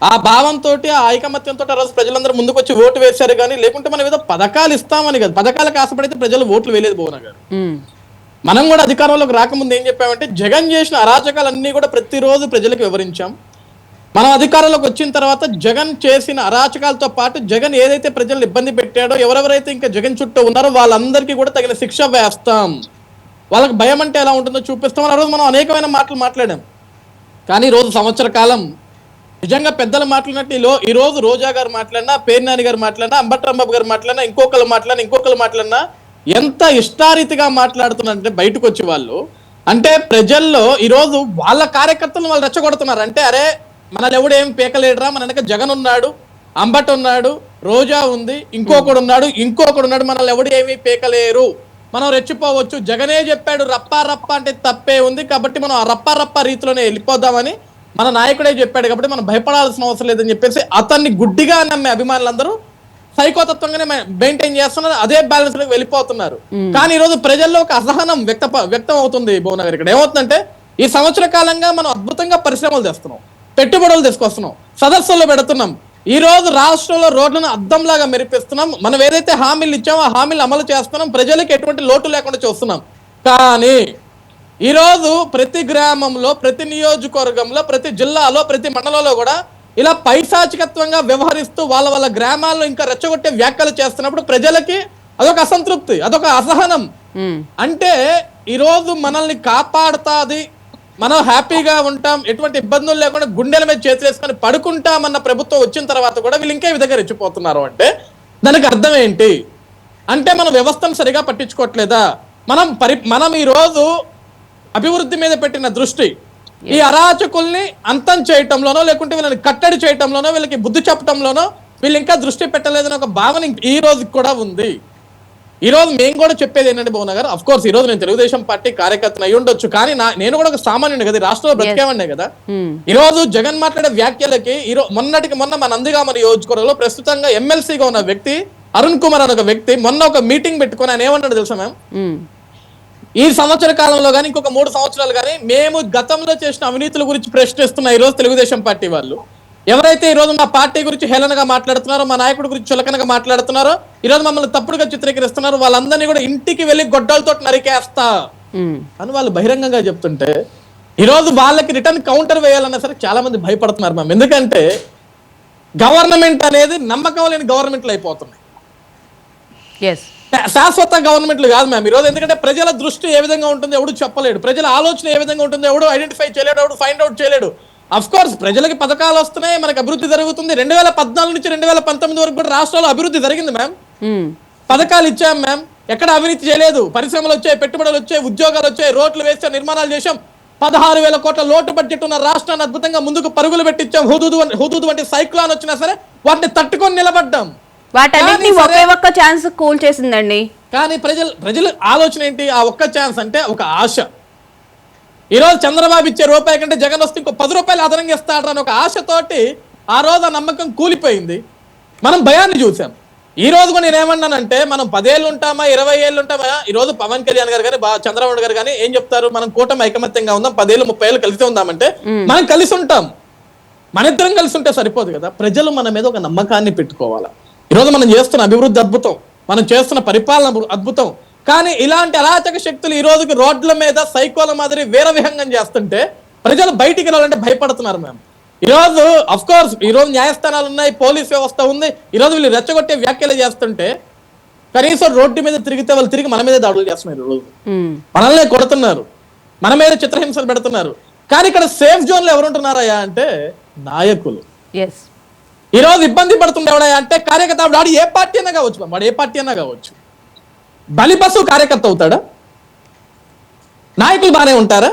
ఆ భావంతో, ఆ ఐకమత్యంతో ఆ రోజు ప్రజలందరూ ముందుకు వచ్చి ఓటు వేశారు. కానీ లేకుంటే మనం ఏదో పథకాలు ఇస్తామని కదా, పథకాలకు ఆశపడితే ప్రజలు ఓట్లు వేయలేదు భువన గారు. మనం కూడా అధికారంలోకి రాకముందు ఏం చెప్పామంటే, జగన్ చేసిన అరాచకాలన్నీ కూడా ప్రతిరోజు ప్రజలకు వివరించాం. మనం అధికారంలోకి వచ్చిన తర్వాత జగన్ చేసిన అరాచకాలతో పాటు జగన్ ఏదైతే ప్రజలను ఇబ్బంది పెట్టాడో, ఎవరెవరైతే ఇంకా జగన్ చుట్టూ ఉన్నారో వాళ్ళందరికీ కూడా తగిన శిక్ష వేస్తాం, వాళ్ళకి భయం అంటే ఎలా ఉంటుందో చూపిస్తాం. ఆ రోజు మనం అనేకమైన మాటలు మాట్లాడాం. కానీ ఈ రోజు సంవత్సర కాలం నిజంగా పెద్దలు మాట్లాడినట్టు ఈ రోజు రోజా గారు మాట్లాడినా, పేర్నాని గారు మాట్లాడినా, అంబట్రాంబాబు గారు మాట్లాడినా, ఇంకొకరు మాట్లాడినా ఎంత ఇష్టారీతిగా మాట్లాడుతున్నారంటే బయటకు వచ్చి వాళ్ళు, అంటే ప్రజల్లో ఈరోజు వాళ్ళ కార్యకర్తలను వాళ్ళు రెచ్చగొడుతున్నారు. అంటే అరే మనల్ని ఎవడేం పీకలేడురా, మన వెనక జగన్ ఉన్నాడు, అంబట్ ఉన్నాడు, రోజా ఉంది, ఇంకొకడు ఉన్నాడు, మనల్ని ఎవడు ఏమీ పీకలేరు, మనం రెచ్చిపోవచ్చు, జగనే చెప్పాడు రప్పా అంటే తప్పే ఉంది, కాబట్టి మనం ఆ రప్పా రీతిలోనే వెళ్ళిపోదామని మన నాయకుడే చెప్పాడు, కాబట్టి మనం భయపడాల్సిన అవసరం లేదని చెప్పేసి అతన్ని గుడ్డిగా నమ్మే అభిమానులందరూ సైకోతత్వంగానే మెయింటైన్ చేస్తున్నారు. అదే బ్యాలెన్స్ లోకి వెళ్ళిపోతున్నారు. కానీ ఈ రోజు ప్రజల్లో ఒక అసహనం వ్యక్తం అవుతుంది భువన గారు. ఇక్కడ ఏమవుతుందంటే, ఈ సంవత్సర కాలంగా మనం అద్భుతంగా పరిశ్రమలు తెస్తున్నాం, పెట్టుబడులు తీసుకొస్తున్నాం, సదస్సుల్లో పెడుతున్నాం. ఈ రోజు రాష్ట్రంలో రోడ్లను అద్దంలాగా మెరిపిస్తున్నాం. మనం ఏదైతే హామీలు ఇచ్చామో ఆ హామీలు అమలు చేస్తున్నాం, ప్రజలకు ఎటువంటి లోటు లేకుండా చూస్తున్నాం. కానీ ఈరోజు ప్రతి గ్రామంలో, ప్రతి నియోజకవర్గంలో, ప్రతి జిల్లాలో, ప్రతి మండలంలో కూడా ఇలా పైశాచికత్వంగా వ్యవహరిస్తూ వాళ్ళ గ్రామాల్లో ఇంకా రెచ్చగొట్టే వ్యాఖ్యలు చేస్తున్నప్పుడు ప్రజలకి అదొక అసంతృప్తి, అదొక అసహనం. అంటే ఈరోజు మనల్ని కాపాడుతాది, మనం హ్యాపీగా ఉంటాం, ఎటువంటి ఇబ్బందులు లేకుండా గుండెల మీద చేతులు వేసుకొని పడుకుంటామన్న ప్రభుత్వం వచ్చిన తర్వాత కూడా వీళ్ళు ఇంకా ఈ విధంగా రెచ్చిపోతున్నారు అంటే దానికి అర్థం ఏంటి? అంటే మనం వ్యవస్థను సరిగా పట్టించుకోవట్లేదా? మనం ఈ రోజు అభివృద్ధి మీద పెట్టిన దృష్టి ఈ అరాచకుల్ని అంతం చేయటంలోనో లేకుంటే వీళ్ళని కట్టడి చేయటంలోనో వీళ్ళకి బుద్ధి చెప్పటంలోనో వీళ్ళు ఇంకా దృష్టి పెట్టలేదని ఒక భావన ఈ రోజు కూడా ఉంది. ఈ రోజు మేము కూడా చెప్పేది ఏంటంటే భువన గారు, అఫ్ కోర్స్ ఈ రోజు నేను తెలుగుదేశం పార్టీ కార్యకర్తను అయి ఉండొచ్చు, కానీ నేను కూడా ఒక సామాన్యుడు కదా, రాష్ట్రంలో బ్రతికేవాడినే కదా. ఈ రోజు జగన్ మాట్లాడే వ్యాఖ్యలకి మొన్నటికి మొన్న మన నందిగామ నియోజకవర్గంలో ప్రస్తుతంగా ఎమ్మెల్సీగా ఉన్న వ్యక్తి అరుణ్ కుమార్ అనే ఒక వ్యక్తి మొన్న ఒక మీటింగ్ పెట్టుకుని ఆయన ఏమన్నాడు తెలుసా మ్యామ్, ఈ సంవత్సర కాలంలో కానీ ఇంకొక 3 సంవత్సరాలు కానీ మేము గతంలో చేసిన అవినీతుల గురించి ప్రశ్నిస్తున్న ఈ రోజు తెలుగుదేశం పార్టీ వాళ్ళు ఎవరైతే ఈ రోజు మా పార్టీ గురించి హేళనగా మాట్లాడుతున్నారో, మా నాయకుడి గురించి చులకనగా మాట్లాడుతున్నారో, ఈ రోజు మమ్మల్ని తప్పుడుగా చిత్రీకరిస్తున్నారు, వాళ్ళందరినీ కూడా ఇంటికి వెళ్ళి గొడ్డలతో నరికేస్తా అని వాళ్ళు బహిరంగంగా చెప్తుంటే ఈ రోజు వాళ్ళకి రిటర్న్ కౌంటర్ వేయాలన్నా సరే చాలా మంది భయపడుతున్నారు మ్యామ్. ఎందుకంటే గవర్నమెంట్ అనేది నమ్మకం లేని గవర్నమెంట్లు అయిపోతున్నాయి, శాశ్వత గవర్నమెంట్లు కాదు మ్యామ్ ఈరోజు. ఎందుకంటే ప్రజల దృష్టి ఏ విధంగా ఉంటుంది ఎవడు చెప్పలేడు, ప్రజల ఆలోచన ఏ విధంగా ఉంటుంది ఎవడు ఐడెంటిఫై చేయలేడు, ఎవడు ఫైండ్ అవుట్ చేయలేడు. అఫ్ కోర్స్ ప్రజలకి పథకాలు వస్తున్నాయి, మనకి అభివృద్ధి జరుగుతుంది. 2014 నుంచి 2019 వరకు కూడా రాష్ట్రంలో అభివృద్ధి జరిగింది మ్యామ్. పథకాలు ఇచ్చాం మ్యామ్, ఎక్కడ అవినీతి చేయలేదు, పరిశ్రమలు వచ్చాయి, పెట్టుబడులు వచ్చాయి, ఉద్యోగాలు వచ్చాయి, రోడ్లు వేసాం, నిర్మాణాలు చేశాం. 16,000 కోట్ల లోటు బడ్జెట్ ఉన్న రాష్ట్రాన్ని అద్భుతంగా ముందుకు పరుగులు పెట్టించాం. హుదూద్ వంటి సైక్లాన్ వచ్చినా సరే వాటిని తట్టుకొని నిలబడ్డాం. వాటన్నిటిని ఒకే ఒక్క ఛాన్స్ కూల్ చేసిందండి. కానీ ప్రజల ఆలోచన ఏంటి? ఆ ఒక్క ఛాన్స్ అంటే ఒక ఆశ. ఈ రోజు చంద్రబాబు ఇచ్చే రూపాయి కంటే జగన్ వస్తే ఇంకో 10 రూపాయలు అదనంగా ఇస్తాడని ఒక ఆశతోటి ఆ రోజు ఆ నమ్మకం కూలిపోయింది. మనం భయాన్ని చూసాం. ఈ రోజు కూడా నేనేమన్నానంటే మనం 10 ఏళ్ళు ఉంటామా 20 ఏళ్ళు ఉంటామా, ఈ రోజు పవన్ కళ్యాణ్ గారు కానీ చంద్రబాబు గారు కానీ ఏం చెప్తారు, మనం కూటమి ఐకమత్యంగా ఉందాం, 10 ఏళ్ళు 30 ఏళ్ళు కలిసి ఉందామంటే మనం కలిసి ఉంటాం. మన ఇద్దరం కలిసి ఉంటే సరిపోదు కదా. ప్రజలు మన మీద ఒక నమ్మకాన్ని పెట్టుకోవాలి. ఈరోజు మనం చేస్తున్న అభివృద్ధి అద్భుతం, మనం చేస్తున్న పరిపాలన అద్భుతం, కానీ ఇలాంటి అరాచక శక్తులు ఈ రోజుకి రోడ్ల మీద సైకోల మాదిరి వీరవిహంగం చేస్తుంటే ప్రజలు బయటికి రావాలంటే భయపడుతున్నారు మ్యామ్. ఈరోజు అఫ్ కోర్స్ ఈరోజు న్యాయస్థానాలు ఉన్నాయి, పోలీస్ వ్యవస్థ ఉంది. ఈరోజు వీళ్ళు రెచ్చగొట్టే వ్యాఖ్యలు చేస్తుంటే కనీసం రోడ్డు మీద తిరిగితే వాళ్ళు తిరిగి మన మీద దాడులు చేస్తున్నారు. ఈరోజు మనల్నే కొడుతున్నారు, మన మీద చిత్రహింసలు పెడుతున్నారు. కానీ ఇక్కడ సేఫ్ జోన్ లో ఎవరుంటున్నారయ్యా అంటే నాయకులు. ఈ రోజు ఇబ్బంది పడుతుండేవాడా అంటే కార్యకర్త, వాడు ఏ పార్టీ అయినా కావచ్చు, వాడు ఏ పార్టీ అయినా కావచ్చు. బలిపశు కార్యకర్త అవుతాడా? నాయకులు బాగానే ఉంటారా?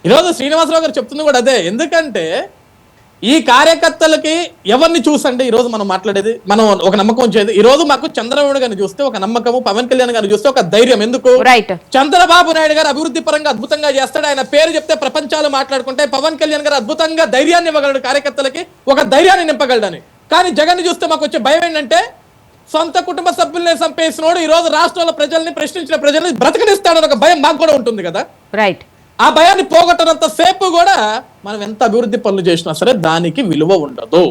ఈరోజు శ్రీనివాసరావు గారు చెప్తుంది కూడా అదే. ఎందుకంటే ఈ కార్యకర్తలకి ఎవరిని చూసండి ఈరోజు మనం మాట్లాడేది, మనం ఒక నమ్మకం వచ్చేది. ఈ రోజు మాకు చంద్రబాబు గారిని చూస్తే ఒక నమ్మకము, పవన్ కళ్యాణ్ గారిని చూస్తే ఒక ధైర్యం. ఎందుకు? చంద్రబాబు నాయుడు గారు అభివృద్ధి పరంగా అద్భుతంగా చేస్తాడు, ఆయన పేరు చెప్తే ప్రపంచాలు మాట్లాడుకుంటే. పవన్ కళ్యాణ్ గారు అద్భుతంగా ధైర్యాన్ని ఇవ్వగలడు, కార్యకర్తలకి ఒక ధైర్యాన్ని నింపగలడని. కానీ జగన్ చూస్తే మాకు వచ్చే భయం ఏంటంటే సొంత కుటుంబ సభ్యుల్ని చంపేసినోడు ఈ రోజు రాష్ట్రంలో ప్రజల్ని ప్రశ్నించిన ప్రజల్ని బ్రతకనిస్తాడని ఒక భయం మాకు కూడా ఉంటుంది కదా. ఆ భయాన్ని పోగొట్టనంత సేపు కూడా మనం ఎంత అభివృద్ధి పనులు చేసినా సరే దానికి విలువ ఉండదు.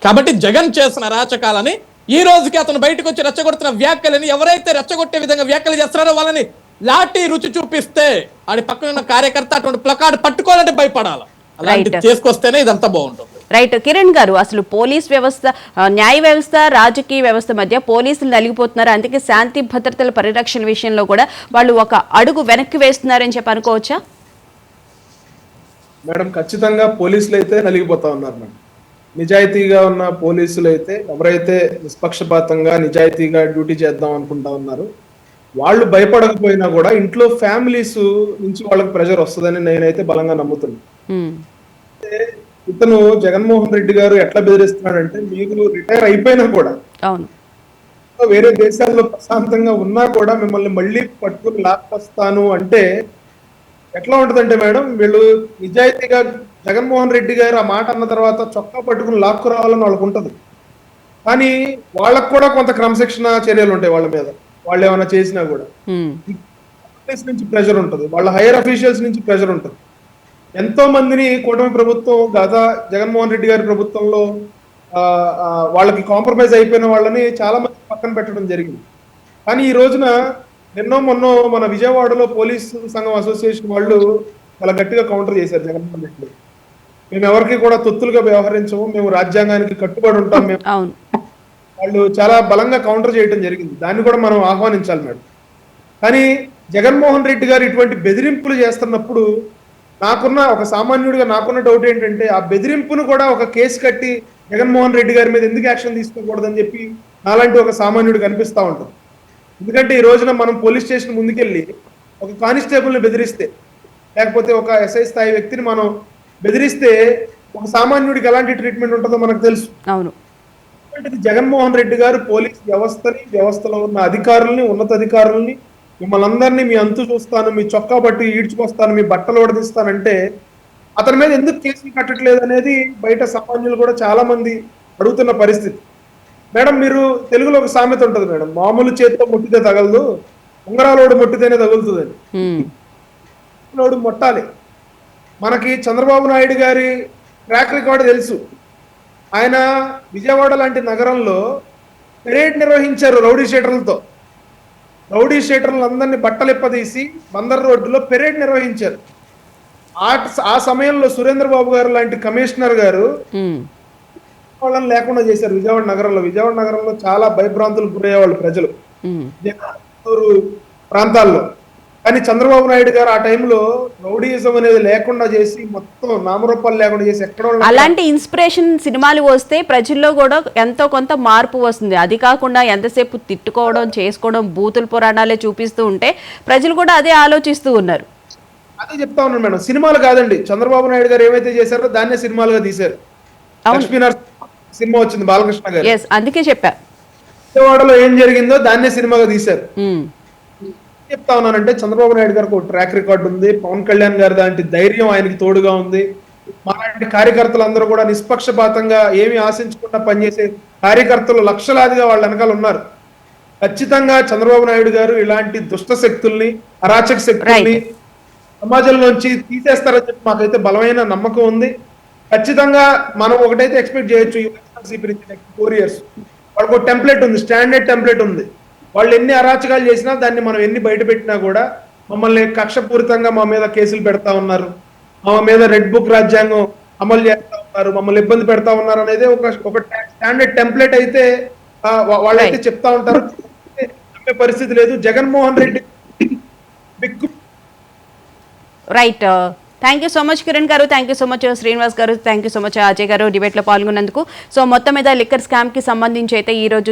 కాబట్టి జగన్ చేసిన అరాచకాలని ఈ రోజుకి అతను బయటకు వచ్చి రెచ్చగొడుతున్న వ్యాఖ్యలని ఎవరైతే రెచ్చగొట్టే విధంగా వ్యాఖ్యలు చేస్తున్నారో వాళ్ళని లాఠీ రుచి చూపిస్తే ఆడి పక్కన ఉన్న కార్యకర్త అటువంటి ప్లకార్డ్ పట్టుకోవాలంటే భయపడాలి. అలాంటి చేసుకొస్తేనే ఇదంతా బాగుంటుంది. రైట్ కిరణ్ గారు, అసలు పోలీస్ వ్యవస్థ, న్యాయ వ్యవస్థ, రాజకీయ వ్యవస్థ మధ్య పోలీసులు నలిగిపోతున్నారు. అందుకే శాంతి భద్రతల పరిరక్షణ విషయంలో కూడా వాళ్ళు ఒక అడుగు వెనక్కి వేస్తున్నారని చెప్పి అనుకోవచ్చా? మేడం ఖచ్చితంగా పోలీసులు అయితే నలిగిపోతా ఉన్నారు మేడం. నిజాయితీగా ఉన్న పోలీసులు అయితే ఎవరైతే నిష్పక్షపాతంగా నిజాయితీగా డ్యూటీ చేద్దాం అనుకుంటా ఉన్నారు వాళ్ళు భయపడకపోయినా కూడా ఇంట్లో ఫ్యామిలీస్ నుంచి వాళ్ళకి ప్రెషర్ వస్తుందని నేనైతే బలంగా నమ్ముతున్నాను. ఇతను జగన్మోహన్ రెడ్డి గారు ఎట్లా బెదిరిస్తున్నాడంటే మీరు రిటైర్ అయిపోయినా కూడా వేరే దేశాల్లో ప్రశాంతంగా ఉన్నా కూడా మిమ్మల్ని మళ్ళీ పట్టుకుని లాక్కొస్తాను అంటే ఎట్లా ఉంటదంటే మేడం, వీళ్ళు నిజాయితీగా జగన్మోహన్ రెడ్డి గారు ఆ మాట అన్న తర్వాత చొక్కా పట్టుకుని లాక్కు రావాలని వాళ్ళకు ఉంటది. కానీ వాళ్ళకు కూడా కొంత క్రమశిక్షణ చర్యలు ఉంటాయి వాళ్ళ మీద. వాళ్ళు ఏమైనా చేసినా కూడా నుంచి ప్రెషర్ ఉంటుంది, వాళ్ళ హైయర్ అఫీషియల్స్ నుంచి ప్రెషర్ ఉంటుంది. ఎంతో మందిని కూటమి ప్రభుత్వం గత జగన్మోహన్ రెడ్డి గారి ప్రభుత్వంలో వాళ్ళకి కాంప్రమైజ్ అయిపోయిన వాళ్ళని చాలా మంది పక్కన పెట్టడం జరిగింది. కానీ ఈ రోజున మొన్న మన విజయవాడలో పోలీసు సంఘం అసోసియేషన్ వాళ్ళు చాలా గట్టిగా కౌంటర్ చేశారు జగన్మోహన్ రెడ్డి. మేము ఎవరికి కూడా తొత్తులుగా వ్యవహరించము, మేము రాజ్యాంగానికి కట్టుబడి ఉంటాం మేము. వాళ్ళు చాలా బలంగా కౌంటర్ చేయడం జరిగింది. దాన్ని కూడా మనం ఆహ్వానించాలి మేడం. కానీ జగన్మోహన్ రెడ్డి గారు ఇటువంటి బెదిరింపులు చేస్తున్నప్పుడు ఒక సామాన్యుడిగా నాకున్న డౌట్ ఏంటంటే ఆ బెదిరింపును కూడా ఒక కేసు కట్టి జగన్మోహన్ రెడ్డి గారి మీద ఎందుకు యాక్షన్ తీసుకోకూడదని చెప్పి నాలాంటి ఒక సామాన్యుడికి అనిపిస్తా ఉంటుంది. ఎందుకంటే ఈ రోజున మనం పోలీస్ స్టేషన్ ముందుకెళ్ళి ఒక కానిస్టేబుల్ని బెదిరిస్తే, లేకపోతే ఒక ఎస్ఐ స్థాయి వ్యక్తిని మనం బెదిరిస్తే ఒక సామాన్యుడికి ఎలాంటి ట్రీట్మెంట్ ఉంటుందో మనకు తెలుసు. అవును. జగన్మోహన్ రెడ్డి గారు పోలీస్ వ్యవస్థలో ఉన్న అధికారుల్ని, ఉన్నతాధికారుల్ని, మిమ్మల్ని అందరినీ మీ అంతు చూస్తాను, మీ చొక్కా బట్టి ఈడ్చుకొస్తాను, మీ బట్టలు ఓడదీస్తానంటే అతని మీద ఎందుకు కేసులు కట్టట్లేదు అనేది బయట సామాన్యులు కూడా చాలా మంది అడుగుతున్న పరిస్థితి. మేడం, మీరు తెలుగులో ఒక సామెత ఉంటుంది మేడం, మామూలు చేతితో ముట్టితే తగలదు, ఉంగరాలోడు ముట్టితేనే తగులుతుందని. లోడు ముట్టాలి. మనకి చంద్రబాబు నాయుడు గారి ట్రాక్ రికార్డు తెలుసు. ఆయన విజయవాడ లాంటి నగరంలో పెరేడ్ నిర్వహించారు రౌడీ షీటర్లతో. రౌడీ షీటర్లు అందరినీ బట్టలిప్పదీసి బందర్ రోడ్డులో పెరేడ్ నిర్వహించారు. ఆ సమయంలో సురేంద్ర బాబు గారు లాంటి కమిషనర్ గారు వాళ్ళని లేకుండా చేశారు విజయవాడ నగరంలో చాలా భయభ్రాంతులకు గురయ్యేవాళ్ళు ప్రజలు ప్రాంతాల్లో. కానీ చంద్రబాబు నాయుడు గారు ఆ టైంలో రౌడీయిజం అనేది లేకుండా చేసి, మొత్తం నామరూపాలు లేకుండా చేసి ఎక్కడో అలాంటి ఇన్స్పిరేషన్ సినిమాలు వస్తే ప్రజల్లో కూడా ఎంతో కొంత మార్పు వస్తుంది. అది కాకుండా ఎంతసేపు తిట్టుకోవడం, చేసుకోవడం, బూతుల పురాణాలే చూపిస్తూ ఉంటే ప్రజలు కూడా అదే ఆలోచిస్తూ ఉన్నారు. అదే చెప్తా ఉన్నాను మేడం. సినిమాలు కాదండి, చంద్రబాబు నాయుడు గారు ఏమైతే చేశారో దాన్నే సినిమాలుగా తీశారు. సినిమా వచ్చింది బాలకృష్ణ గారు, అందుకే చెప్పా. విజయవాడలో ఏం జరిగిందో దాన్నే సినిమాగా తీశారు. చెప్తా ఉన్నానంటే చంద్రబాబు నాయుడు గారికి ఒక ట్రాక్ రికార్డు ఉంది, పవన్ కళ్యాణ్ గారి దాంటి ధైర్యం ఆయనకి తోడుగా ఉంది. మాలాంటి కార్యకర్తలందరూ కూడా నిష్పక్షపాతంగా ఏమి ఆశించకుండా పనిచేసే కార్యకర్తలు లక్షలాదిగా వాళ్ళ వెనకాల ఉన్నారు. ఖచ్చితంగా చంద్రబాబు నాయుడు గారు ఇలాంటి దుష్ట శక్తుల్ని, అరాచక శక్తుల్ని సమాజంలోంచి తీసేస్తారని చెప్పి మాకైతే బలమైన నమ్మకం ఉంది. ఖచ్చితంగా మనం ఒకటైతే ఎక్స్పెక్ట్ చేయొచ్చు, 4 years వాళ్ళకు ఒక టెంప్లెట్ ఉంది, స్టాండర్డ్ టెంప్లెట్ ఉంది. వాళ్ళు ఎన్ని అరాచకాలు చేసినా, దాన్ని మనం ఎన్ని బయట పెట్టినా కూడా మమ్మల్ని కక్షపూరితంగా మా మీద కేసులు పెడతా ఉన్నారు, మా మీద రెడ్ బుక్ రాజ్యాంగం అమలు చేస్తా ఉన్నారు, మమ్మల్ని ఇబ్బంది పెడతా ఉన్నారు అనేది ఒక స్టాండర్డ్ టెంప్లెట్ అయితే వాళ్ళైతే చెప్తా ఉంటారు. నమ్మే పరిస్థితి లేదు. Jaganmohan Reddy right. Thank you so much Kiran garu, thank you so much Srinivas garu, thank you so much Ajay garu డిబేట్లో పాల్గొన్నందుకు. సో మొత్తం మీద లిక్కర్ స్కామ్కి సంబంధించి అయితే ఈ రోజు